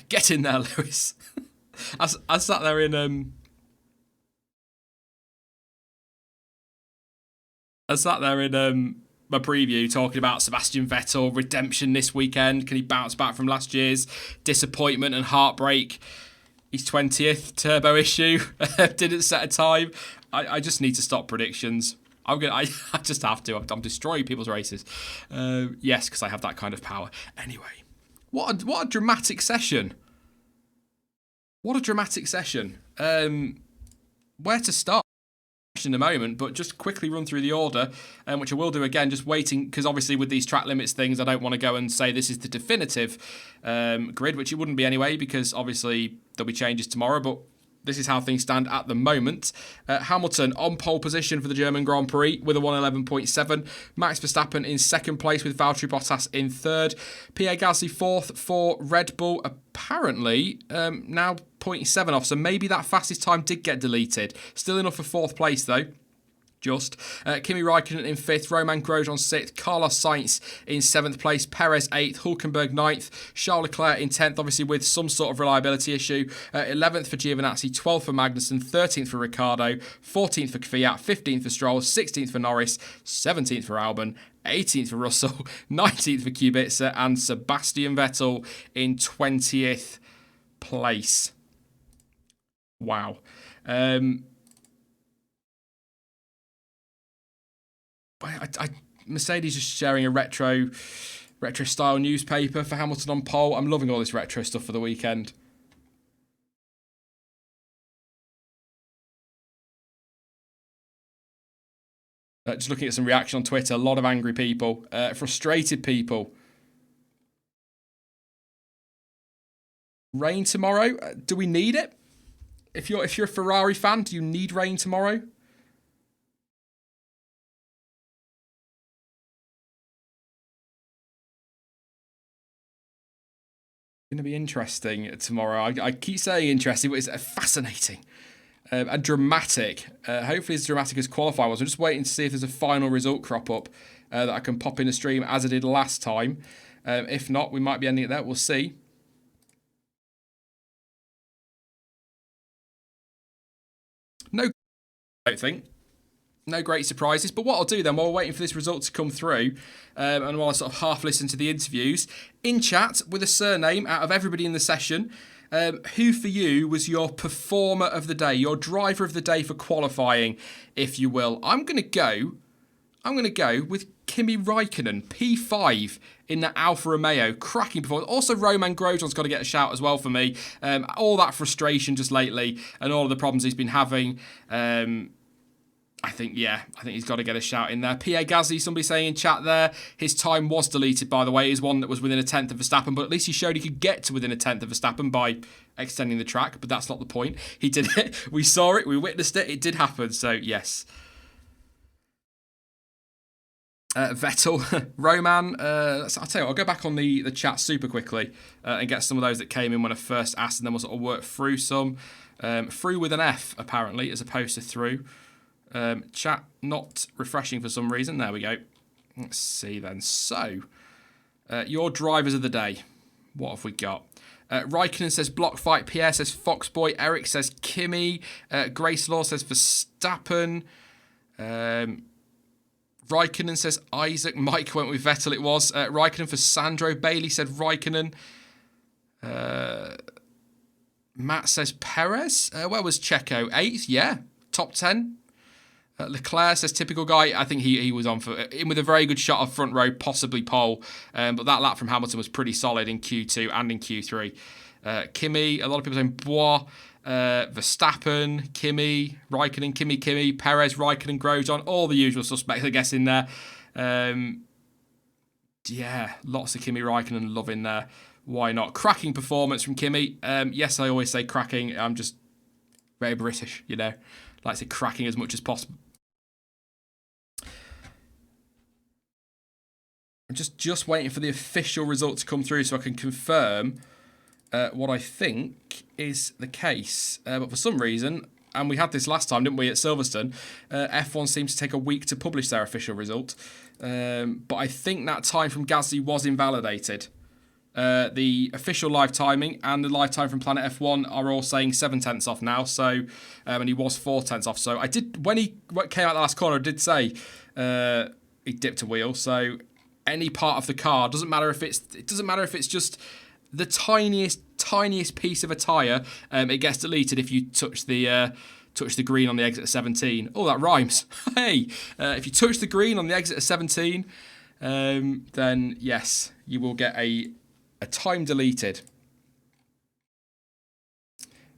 Get in there, Lewis. I sat there in my preview talking about Sebastian Vettel redemption this weekend. Can he bounce back from last year's disappointment and heartbreak? He's 20th, turbo issue, didn't set a time. I just need to stop predictions. I just have to. I'm destroying people's races. Yes, because I have that kind of power. Anyway, what a dramatic session. What a dramatic session. Where to start in a moment, but just quickly run through the order, which I will do again, just waiting, because obviously with these track limits things, I don't want to go and say this is the definitive grid, which it wouldn't be anyway, because obviously there'll be changes tomorrow, but this is how things stand at the moment. Hamilton on pole position for the German Grand Prix with a 111.7. Max Verstappen in 2nd place with Valtteri Bottas in 3rd. Pierre Gasly 4th for Red Bull. Apparently, now 0.7 off, so maybe that fastest time did get deleted. Still enough for 4th place, though. Kimi Raikkonen in 5th, Romain Grosjean 6th, Carlos Sainz in 7th place, Perez 8th, Hulkenberg 9th, Charles Leclerc in 10th, obviously with some sort of reliability issue, 11th for Giovinazzi, 12th for Magnussen, 13th for Ricciardo, 14th for Kvyat, 15th for Stroll, 16th for Norris, 17th for Albon, 18th for Russell, 19th for Kubica, and Sebastian Vettel in 20th place. Wow. Mercedes is sharing a retro style newspaper for Hamilton on pole. I'm loving all this retro stuff for the weekend. Just looking at some reaction on Twitter, a lot of angry people, frustrated people. Rain tomorrow? Do we need it? If you're a Ferrari fan, do you need rain tomorrow? Going to be interesting tomorrow. I keep saying interesting, but it's fascinating and dramatic. Hopefully as dramatic as qualifying was. I'm just waiting to see if there's a final result crop up that I can pop in the stream as I did last time. If not, we might be ending it there. We'll see. No, I don't think. No great surprises, but what I'll do then while we're waiting for this result to come through, and while I sort of half listen to the interviews, in chat with a surname out of everybody in the session, who for you was your performer of the day, your driver of the day for qualifying, if you will? I'm going to go with Kimi Raikkonen, P5 in the Alfa Romeo, cracking performance. Also, Romain Grosjean's got to get a shout as well for me. All that frustration just lately and all of the problems he's been having. I think he's got to get a shout in there. Pierre Gasly, somebody saying in chat there, his time was deleted, by the way. Is one that was within a tenth of Verstappen, but at least he showed he could get to within a tenth of Verstappen by extending the track, but that's not the point. He did it. We saw it. We witnessed it. It did happen, so yes. Vettel, Roman, I'll tell you what, I'll go back on the chat super quickly and get some of those that came in when I first asked, and then we'll sort of work through some. Through with an F, apparently, as opposed to through. Chat not refreshing for some reason. There we go. Let's see then. So, your drivers of the day. What have we got? Raikkonen says block fight. Pierre says Foxboy. Eric says Kimi. Grace Law says Verstappen. Raikkonen says Isaac. Mike went with Vettel, it was. Raikkonen for Sandro. Bailey said Raikkonen. Matt says Perez. Where was Checo? 8th, yeah. Top 10. Leclerc says typical guy. I think he was on for in with a very good shot of front row, possibly pole. But that lap from Hamilton was pretty solid in Q2 and in Q3. Kimi, a lot of people saying Bois, Verstappen, Kimi, Raikkonen, Kimi, Perez, Raikkonen, Grosjean, all the usual suspects, I guess, in there. Yeah, lots of Kimi Raikkonen love in there. Why not? Cracking performance from Kimi. Yes, I always say cracking. I'm just very British, you know. Like to say cracking as much as possible. I'm just waiting for the official result to come through so I can confirm what I think is the case. But for some reason, and we had this last time, didn't we, at Silverstone, F1 seems to take a week to publish their official result. But I think that time from Gasly was invalidated. The official live timing and the live time from Planet F1 are all saying 7/10 off now. So, and he was 4/10 off. So I did, when he came out the last corner, I did say he dipped a wheel. So any part of the car, doesn't matter if it's just the tiniest piece of a tyre, it gets deleted if you touch the green on the exit of 17. Oh, that rhymes. Hey, if you touch the green on the exit of 17, then yes, you will get a time deleted.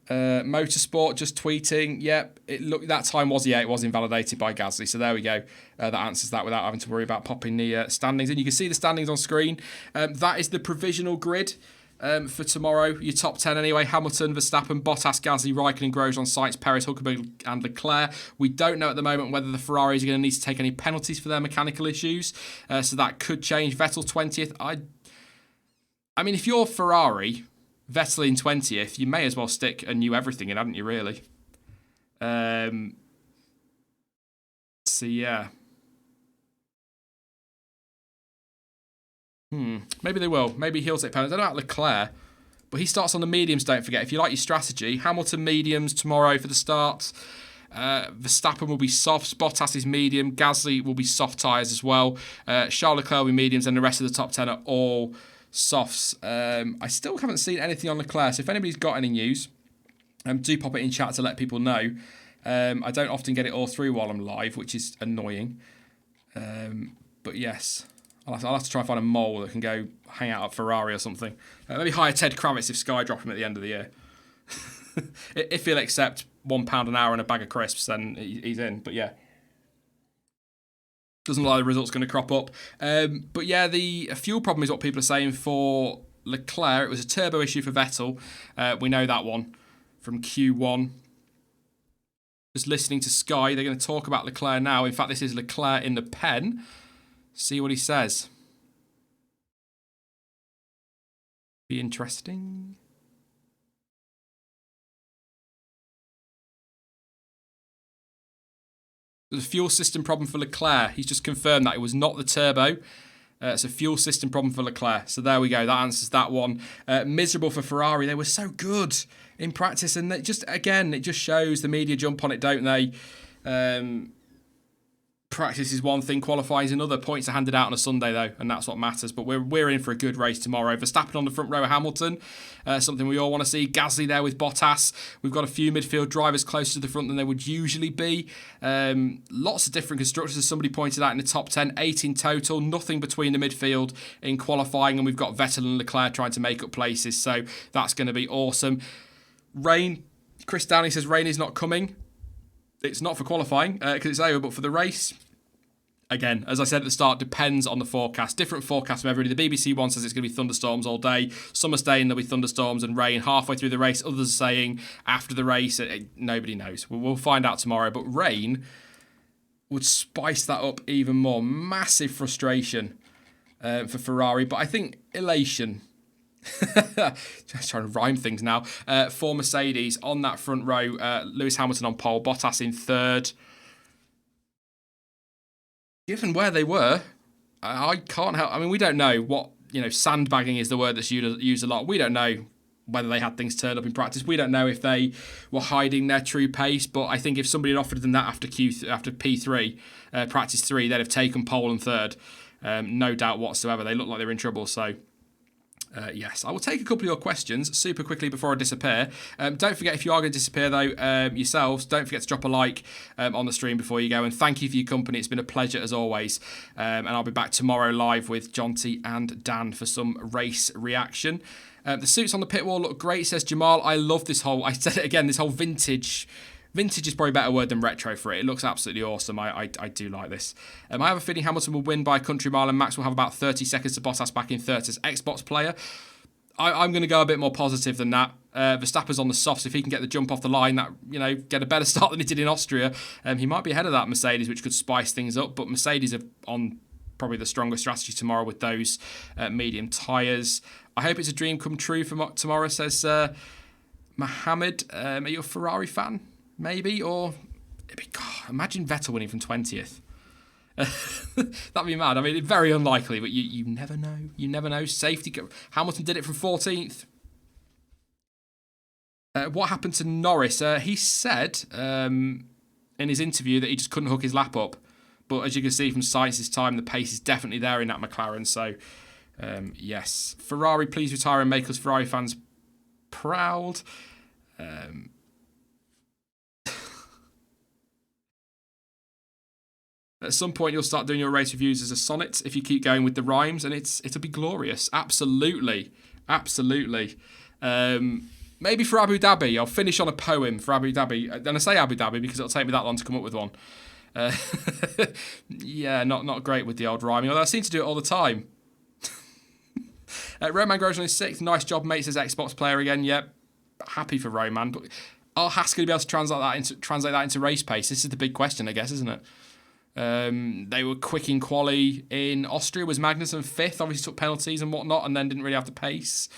Motorsport just tweeting. Yep, that time was it was invalidated by Gasly. So there we go. That answers that without having to worry about popping the standings in. You can see the standings on screen. That is the provisional grid. For tomorrow, your top 10 anyway. Hamilton, Verstappen, Bottas, Gasly, Raikkonen, Grosjean, Sainz, Perez, Hulkenberg and Leclerc. We don't know at the moment whether the Ferraris are going to need to take any penalties for their mechanical issues. So that could change. Vettel 20th. I mean, if you're Ferrari, Vettel in 20th, you may as well stick a new everything in, haven't you, really? So, yeah. Maybe they will. Maybe he'll take penalties. I don't know about Leclerc, but he starts on the mediums, don't forget. If you like your strategy, Hamilton mediums tomorrow for the start. Verstappen will be softs. Bottas is medium. Gasly will be soft tyres as well. Charles Leclerc will be mediums, and the rest of the top 10 are all softs. I still haven't seen anything on Leclerc, so if anybody's got any news, do pop it in chat to let people know. I don't often get it all through while I'm live, which is annoying. But yes, I'll have to try and find a mole that can go hang out at Ferrari or something. Maybe hire Ted Kravitz if Sky drop him at the end of the year. If he'll accept £1 an hour and a bag of crisps, then he's in. But yeah. Doesn't look like the result's going to crop up. But yeah, the fuel problem is what people are saying for Leclerc. It was a turbo issue for Vettel. We know that one from Q1. Just listening to Sky, they're going to talk about Leclerc now. In fact, this is Leclerc in the pen. See what he says. Be interesting. There's a fuel system problem for Leclerc. He's just confirmed that it was not the turbo. It's a fuel system problem for Leclerc. So there we go. That answers that one. Miserable for Ferrari. They were so good in practice. And it just shows the media jump on it, don't they? Practice is one thing, qualifying is another. Points are handed out on a Sunday, though, and that's what matters. But we're in for a good race tomorrow. Verstappen on the front row of Hamilton, something we all want to see. Gasly there with Bottas. We've got a few midfield drivers closer to the front than they would usually be. Lots of different constructors, as somebody pointed out in the top 10. 8 in total, nothing between the midfield in qualifying, and we've got Vettel and Leclerc trying to make up places, so that's going to be awesome. Rain, Chris Downey says rain is not coming. It's not for qualifying because it's over, but for the race, again, as I said at the start, depends on the forecast. Different forecasts from everybody. The BBC one says it's going to be thunderstorms all day. Some are saying there'll be thunderstorms and rain halfway through the race. Others are saying after the race. Nobody knows. We'll find out tomorrow. But rain would spice that up even more. Massive frustration for Ferrari, but I think elation. Just trying to rhyme things now. For Mercedes on that front row, Lewis Hamilton on pole, Bottas in third. Given where they were, I can't help. I mean, we don't know what, sandbagging is the word that's used a lot. We don't know whether they had things turned up in practice. We don't know if they were hiding their true pace. But I think if somebody had offered them that after P3, practice 3, they'd have taken pole and third. No doubt whatsoever. They look like they're in trouble. So Yes, I will take a couple of your questions super quickly before I disappear. Don't forget, if you are going to disappear, though, yourselves, don't forget to drop a like on the stream before you go. And thank you for your company. It's been a pleasure, as always. And I'll be back tomorrow live with Jonty and Dan for some race reaction. The suits on the pit wall look great, says Jamal. I love this whole, I said it again, this whole vintage. Vintage is probably a better word than retro for it. It looks absolutely awesome. I do like this. I have a feeling Hamilton will win by a country mile and Max will have about 30 seconds to Bottas back in third as Xbox player. I'm going to go a bit more positive than that. Verstappen's on the softs. If he can get the jump off the line, that get a better start than he did in Austria, he might be ahead of that Mercedes, which could spice things up. But Mercedes are on probably the stronger strategy tomorrow with those medium tyres. I hope it's a dream come true for tomorrow, says Mohammed. Are you a Ferrari fan? Maybe, or God, imagine Vettel winning from 20th. That'd be mad. I mean, very unlikely, but you never know. You never know. Safety. Hamilton did it from 14th. What happened to Norris? He said in his interview that he just couldn't hook his lap up. But as you can see from Sainz's time, the pace is definitely there in that McLaren. So, yes. Ferrari, please retire and make us Ferrari fans proud. At some point, you'll start doing your race reviews as a sonnet if you keep going with the rhymes, and it'll be glorious. Absolutely. Absolutely. Maybe for Abu Dhabi. I'll finish on a poem for Abu Dhabi. And I say Abu Dhabi because it'll take me that long to come up with one. Yeah, not great with the old rhyming, although I seem to do it all the time. Roman Grosjean is 6th. Nice job, mate, says Xbox player again. Yep. Happy for Roman. But are Haas going to be able to translate that into race pace? This is the big question, I guess, isn't it? They were quick in quali in Austria. Was Magnussen 5th? Obviously took penalties and whatnot, and then didn't really have the pace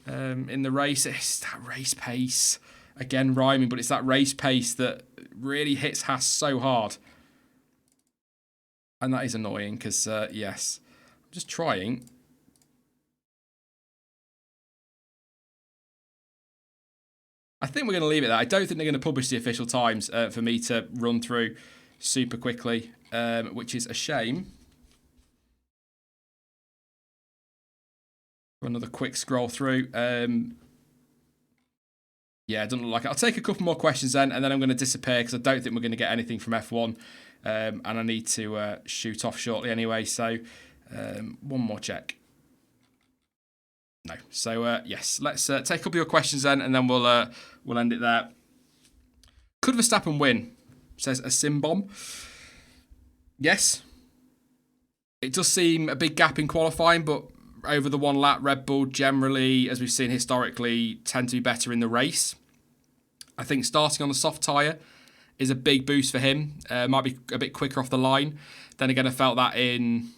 in the race. It's that race pace again, rhyming, but it's that race pace that really hits Haas so hard, and that is annoying because yes, I'm just trying. I think we're going to leave it there. I don't think they're going to publish the official times for me to run through super quickly, which is a shame. Another quick scroll through. Yeah, it doesn't look like it. I'll take a couple more questions then, and then I'm going to disappear because I don't think we're going to get anything from F1, and I need to shoot off shortly anyway. So one more check. No. So yes, let's take a couple of your questions then, and then we'll end it there. Could Verstappen win? Says a sim bomb. Yes. It does seem a big gap in qualifying, but over the one lap, Red Bull generally, as we've seen historically, tend to be better in the race. I think starting on the soft tyre is a big boost for him. Might be a bit quicker off the line. Then again, I felt that in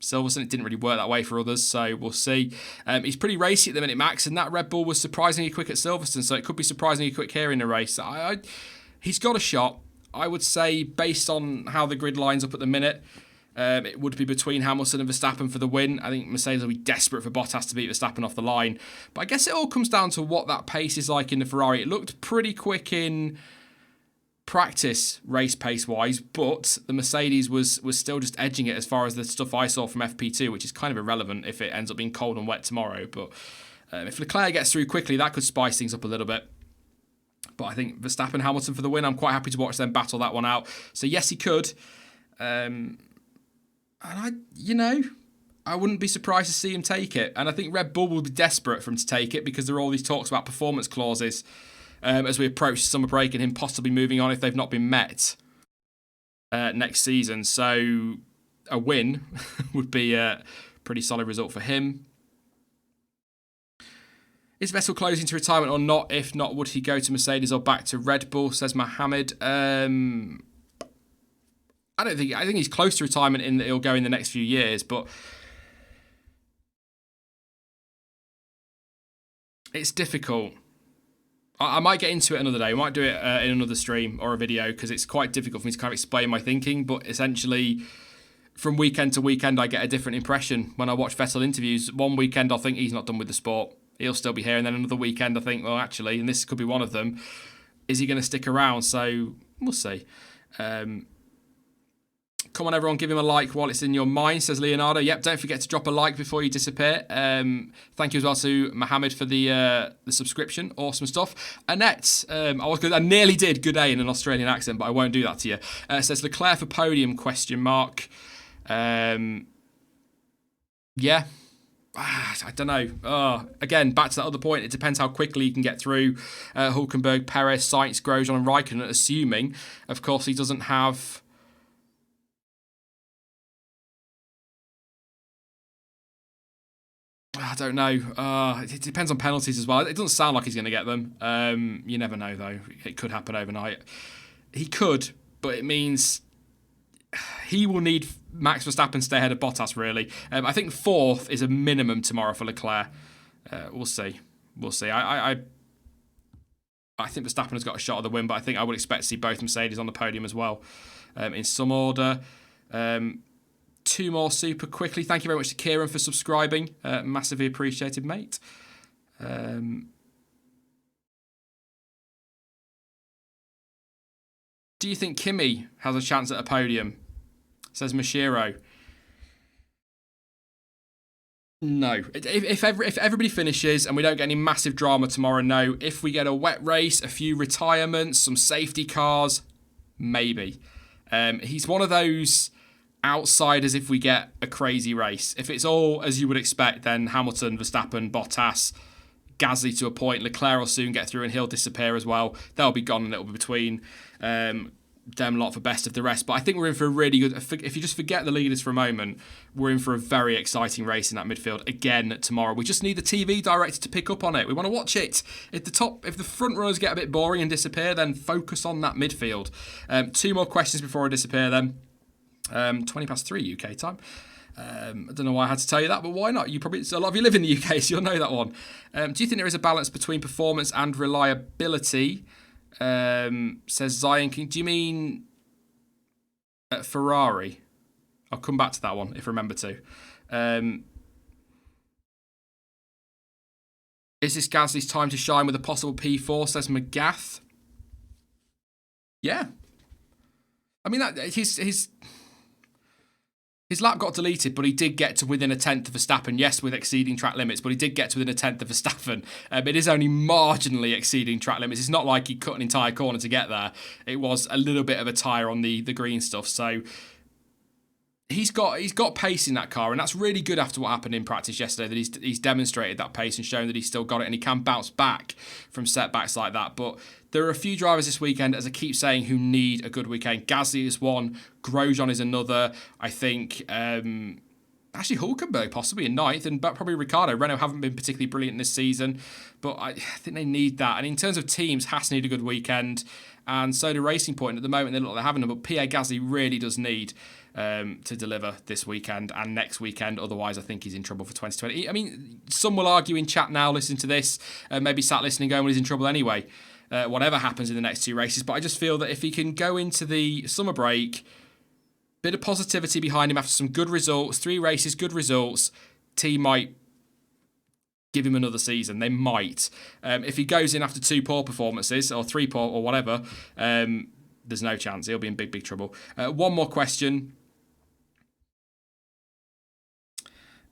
Silverstone. It didn't really work that way for others, so we'll see. He's pretty racy at the minute, Max, and that Red Bull was surprisingly quick at Silverstone, so it could be surprisingly quick here in the race. He's got a shot. I would say, based on how the grid lines up at the minute, it would be between Hamilton and Verstappen for the win. I think Mercedes will be desperate for Bottas to beat Verstappen off the line. But I guess it all comes down to what that pace is like in the Ferrari. It looked pretty quick in practice, race pace-wise, but the Mercedes was still just edging it as far as the stuff I saw from FP2, which is kind of irrelevant if it ends up being cold and wet tomorrow. But if Leclerc gets through quickly, that could spice things up a little bit. But I think Verstappen, Hamilton for the win. I'm quite happy to watch them battle that one out. So yes, he could. And I wouldn't be surprised to see him take it. And I think Red Bull will be desperate for him to take it because there are all these talks about performance clauses as we approach the summer break and him possibly moving on if they've not been met next season. So a win would be a pretty solid result for him. Is Vettel closing to retirement or not? If not, would he go to Mercedes or back to Red Bull, says Mohammed. I think he's close to retirement in that he'll go in the next few years, but it's difficult. I might get into it another day. I might do it in another stream or a video because it's quite difficult for me to kind of explain my thinking, but essentially from weekend to weekend I get a different impression when I watch Vettel interviews. One weekend I think he's not done with the sport. He'll still be here. And then another weekend, I think, well, actually, and this could be one of them, is he going to stick around? So we'll see. Come on, everyone, give him a like while it's in your mind, says Leonardo. Yep, don't forget to drop a like before you disappear. Thank you as well to Mohammed for the subscription. Awesome stuff. Annette, I nearly did good day in an Australian accent, but I won't do that to you. Says Leclerc for podium, question mark. Yeah. I don't know. Again, back to that other point, it depends how quickly you can get through Hülkenberg, Perez, Sainz, Grosjean and Raikkonen, assuming, of course, he doesn't have... I don't know. It depends on penalties as well. It doesn't sound like he's going to get them. You never know, though. It could happen overnight. He could, but it means he will need Max Verstappen to stay ahead of Bottas, really. I think fourth is a minimum tomorrow for Leclerc. We'll see. We'll see. I think Verstappen has got a shot at the win, but I think I would expect to see both Mercedes on the podium as well, in some order. Two more super quickly. Thank you very much to Kieran for subscribing. Massively appreciated, mate. Do you think Kimi has a chance at a podium? Says Mashiro. No. If everybody finishes and we don't get any massive drama tomorrow, no. If we get a wet race, a few retirements, some safety cars, maybe. He's one of those outsiders if we get a crazy race. If it's all as you would expect, then Hamilton, Verstappen, Bottas, Gasly to a point. Leclerc will soon get through and he'll disappear as well. They'll be gone a little bit between them lot for best of the rest. But I think we're in for a really good... If you just forget the leaders for a moment, we're in for a very exciting race in that midfield again tomorrow. We just need the TV director to pick up on it. We want to watch it. If the front runners get a bit boring and disappear, then focus on that midfield. Two more questions before I disappear then. 3:20 UK time. I don't know why I had to tell you that, but why not? A lot of you live in the UK, so you'll know that one. Do you think there is a balance between performance and reliability? Says Zion King. Do you mean Ferrari? I'll come back to that one if I remember to. Is this Gasly's time to shine with a possible P4? Says McGath. Yeah. I mean, that his lap got deleted, but he did get to within a tenth of Verstappen. Yes, with exceeding track limits, but he did get to within a tenth of Verstappen. It is only marginally exceeding track limits. It's not like he cut an entire corner to get there. It was a little bit of a tyre on the green stuff. So he's got pace in that car, and that's really good after what happened in practice yesterday, that he's demonstrated that pace and shown that he's still got it and he can bounce back from setbacks like that. But there are a few drivers this weekend, as I keep saying, who need a good weekend. Gasly is one, Grosjean is another. I think actually Hülkenberg possibly in ninth, and probably Ricciardo. Renault haven't been particularly brilliant this season, but I think they need that. And in terms of teams, Haas need a good weekend, and so do Racing Point. At the moment, they look like they're having them, but Pierre Gasly really does need to deliver this weekend and next weekend. Otherwise, I think he's in trouble for 2020. I mean, some will argue in chat now, listening to this, maybe sat listening going, well, he's in trouble anyway, whatever happens in the next two races. But I just feel that if he can go into the summer break, bit of positivity behind him after some good results, 3 races, good results, team might give him another season. They might. If he goes in after 2 poor performances, or 3 poor, or whatever, there's no chance. He'll be in big, big trouble. One more question.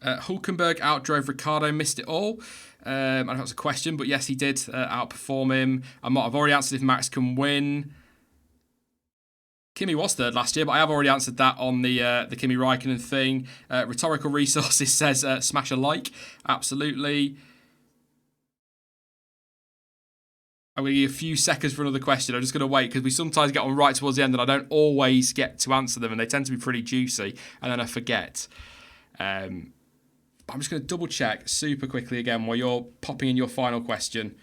Hülkenberg outdrove Ricciardo, missed it all. I don't know if that's a question, but yes, he did outperform him. I've already answered if Max can win. Kimi was third last year, but I have already answered that on the Kimi Raikkonen thing. Rhetorical Resources says smash a like. Absolutely. I'm going to give you a few seconds for another question. I'm just going to wait because we sometimes get on right towards the end and I don't always get to answer them, and they tend to be pretty juicy, and then I forget. But I'm just going to double check super quickly again while you're popping in your final question.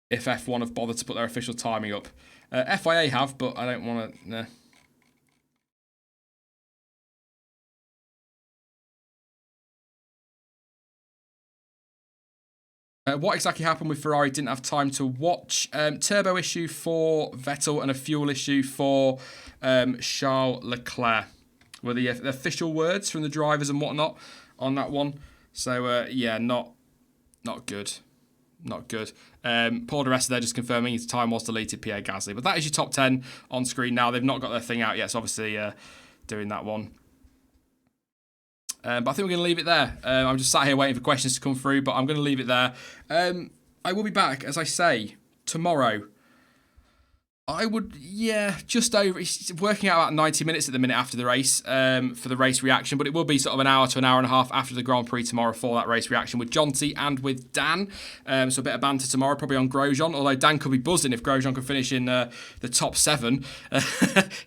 If F1 have bothered to put their official timing up. FIA have, but I don't want to... Nah. What exactly happened with Ferrari? Didn't have time to watch. Turbo issue for Vettel and a fuel issue for Charles Leclerc were the official words from the drivers and whatnot on that one. So, yeah, not good. not good. Paul de Resta there just confirming his time was deleted, Pierre Gasly. But that is your top 10 on screen now. They've not got their thing out yet, so obviously doing that one. But I think we're going to leave it there. I'm just sat here waiting for questions to come through, but I'm going to leave it there. I will be back, as I say, tomorrow. I would, just over. It's working out about 90 minutes at the minute after the race for the race reaction, but it will be sort of an hour to an hour and a half after the Grand Prix tomorrow for that race reaction with Jonty and with Dan. So a bit of banter tomorrow, probably on Grosjean, although Dan could be buzzing if Grosjean could finish in the top 7.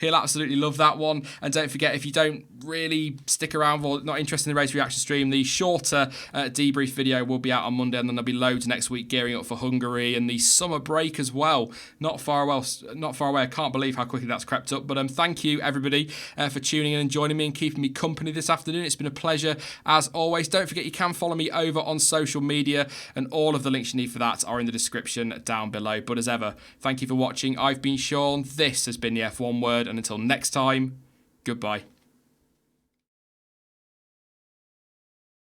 He'll absolutely love that one. And don't forget, if you don't really stick around or not interested in the race reaction stream, the shorter debrief video will be out on Monday, and then there'll be loads next week gearing up for Hungary and the summer break as well. Not far away. I can't believe how quickly that's crept up. But thank you, everybody, for tuning in and joining me and keeping me company this afternoon. It's been a pleasure, as always. Don't forget, you can follow me over on social media, and all of the links you need for that are in the description down below. But as ever, thank you for watching. I've been Sean. This has been the F1 Word, and until next time, goodbye.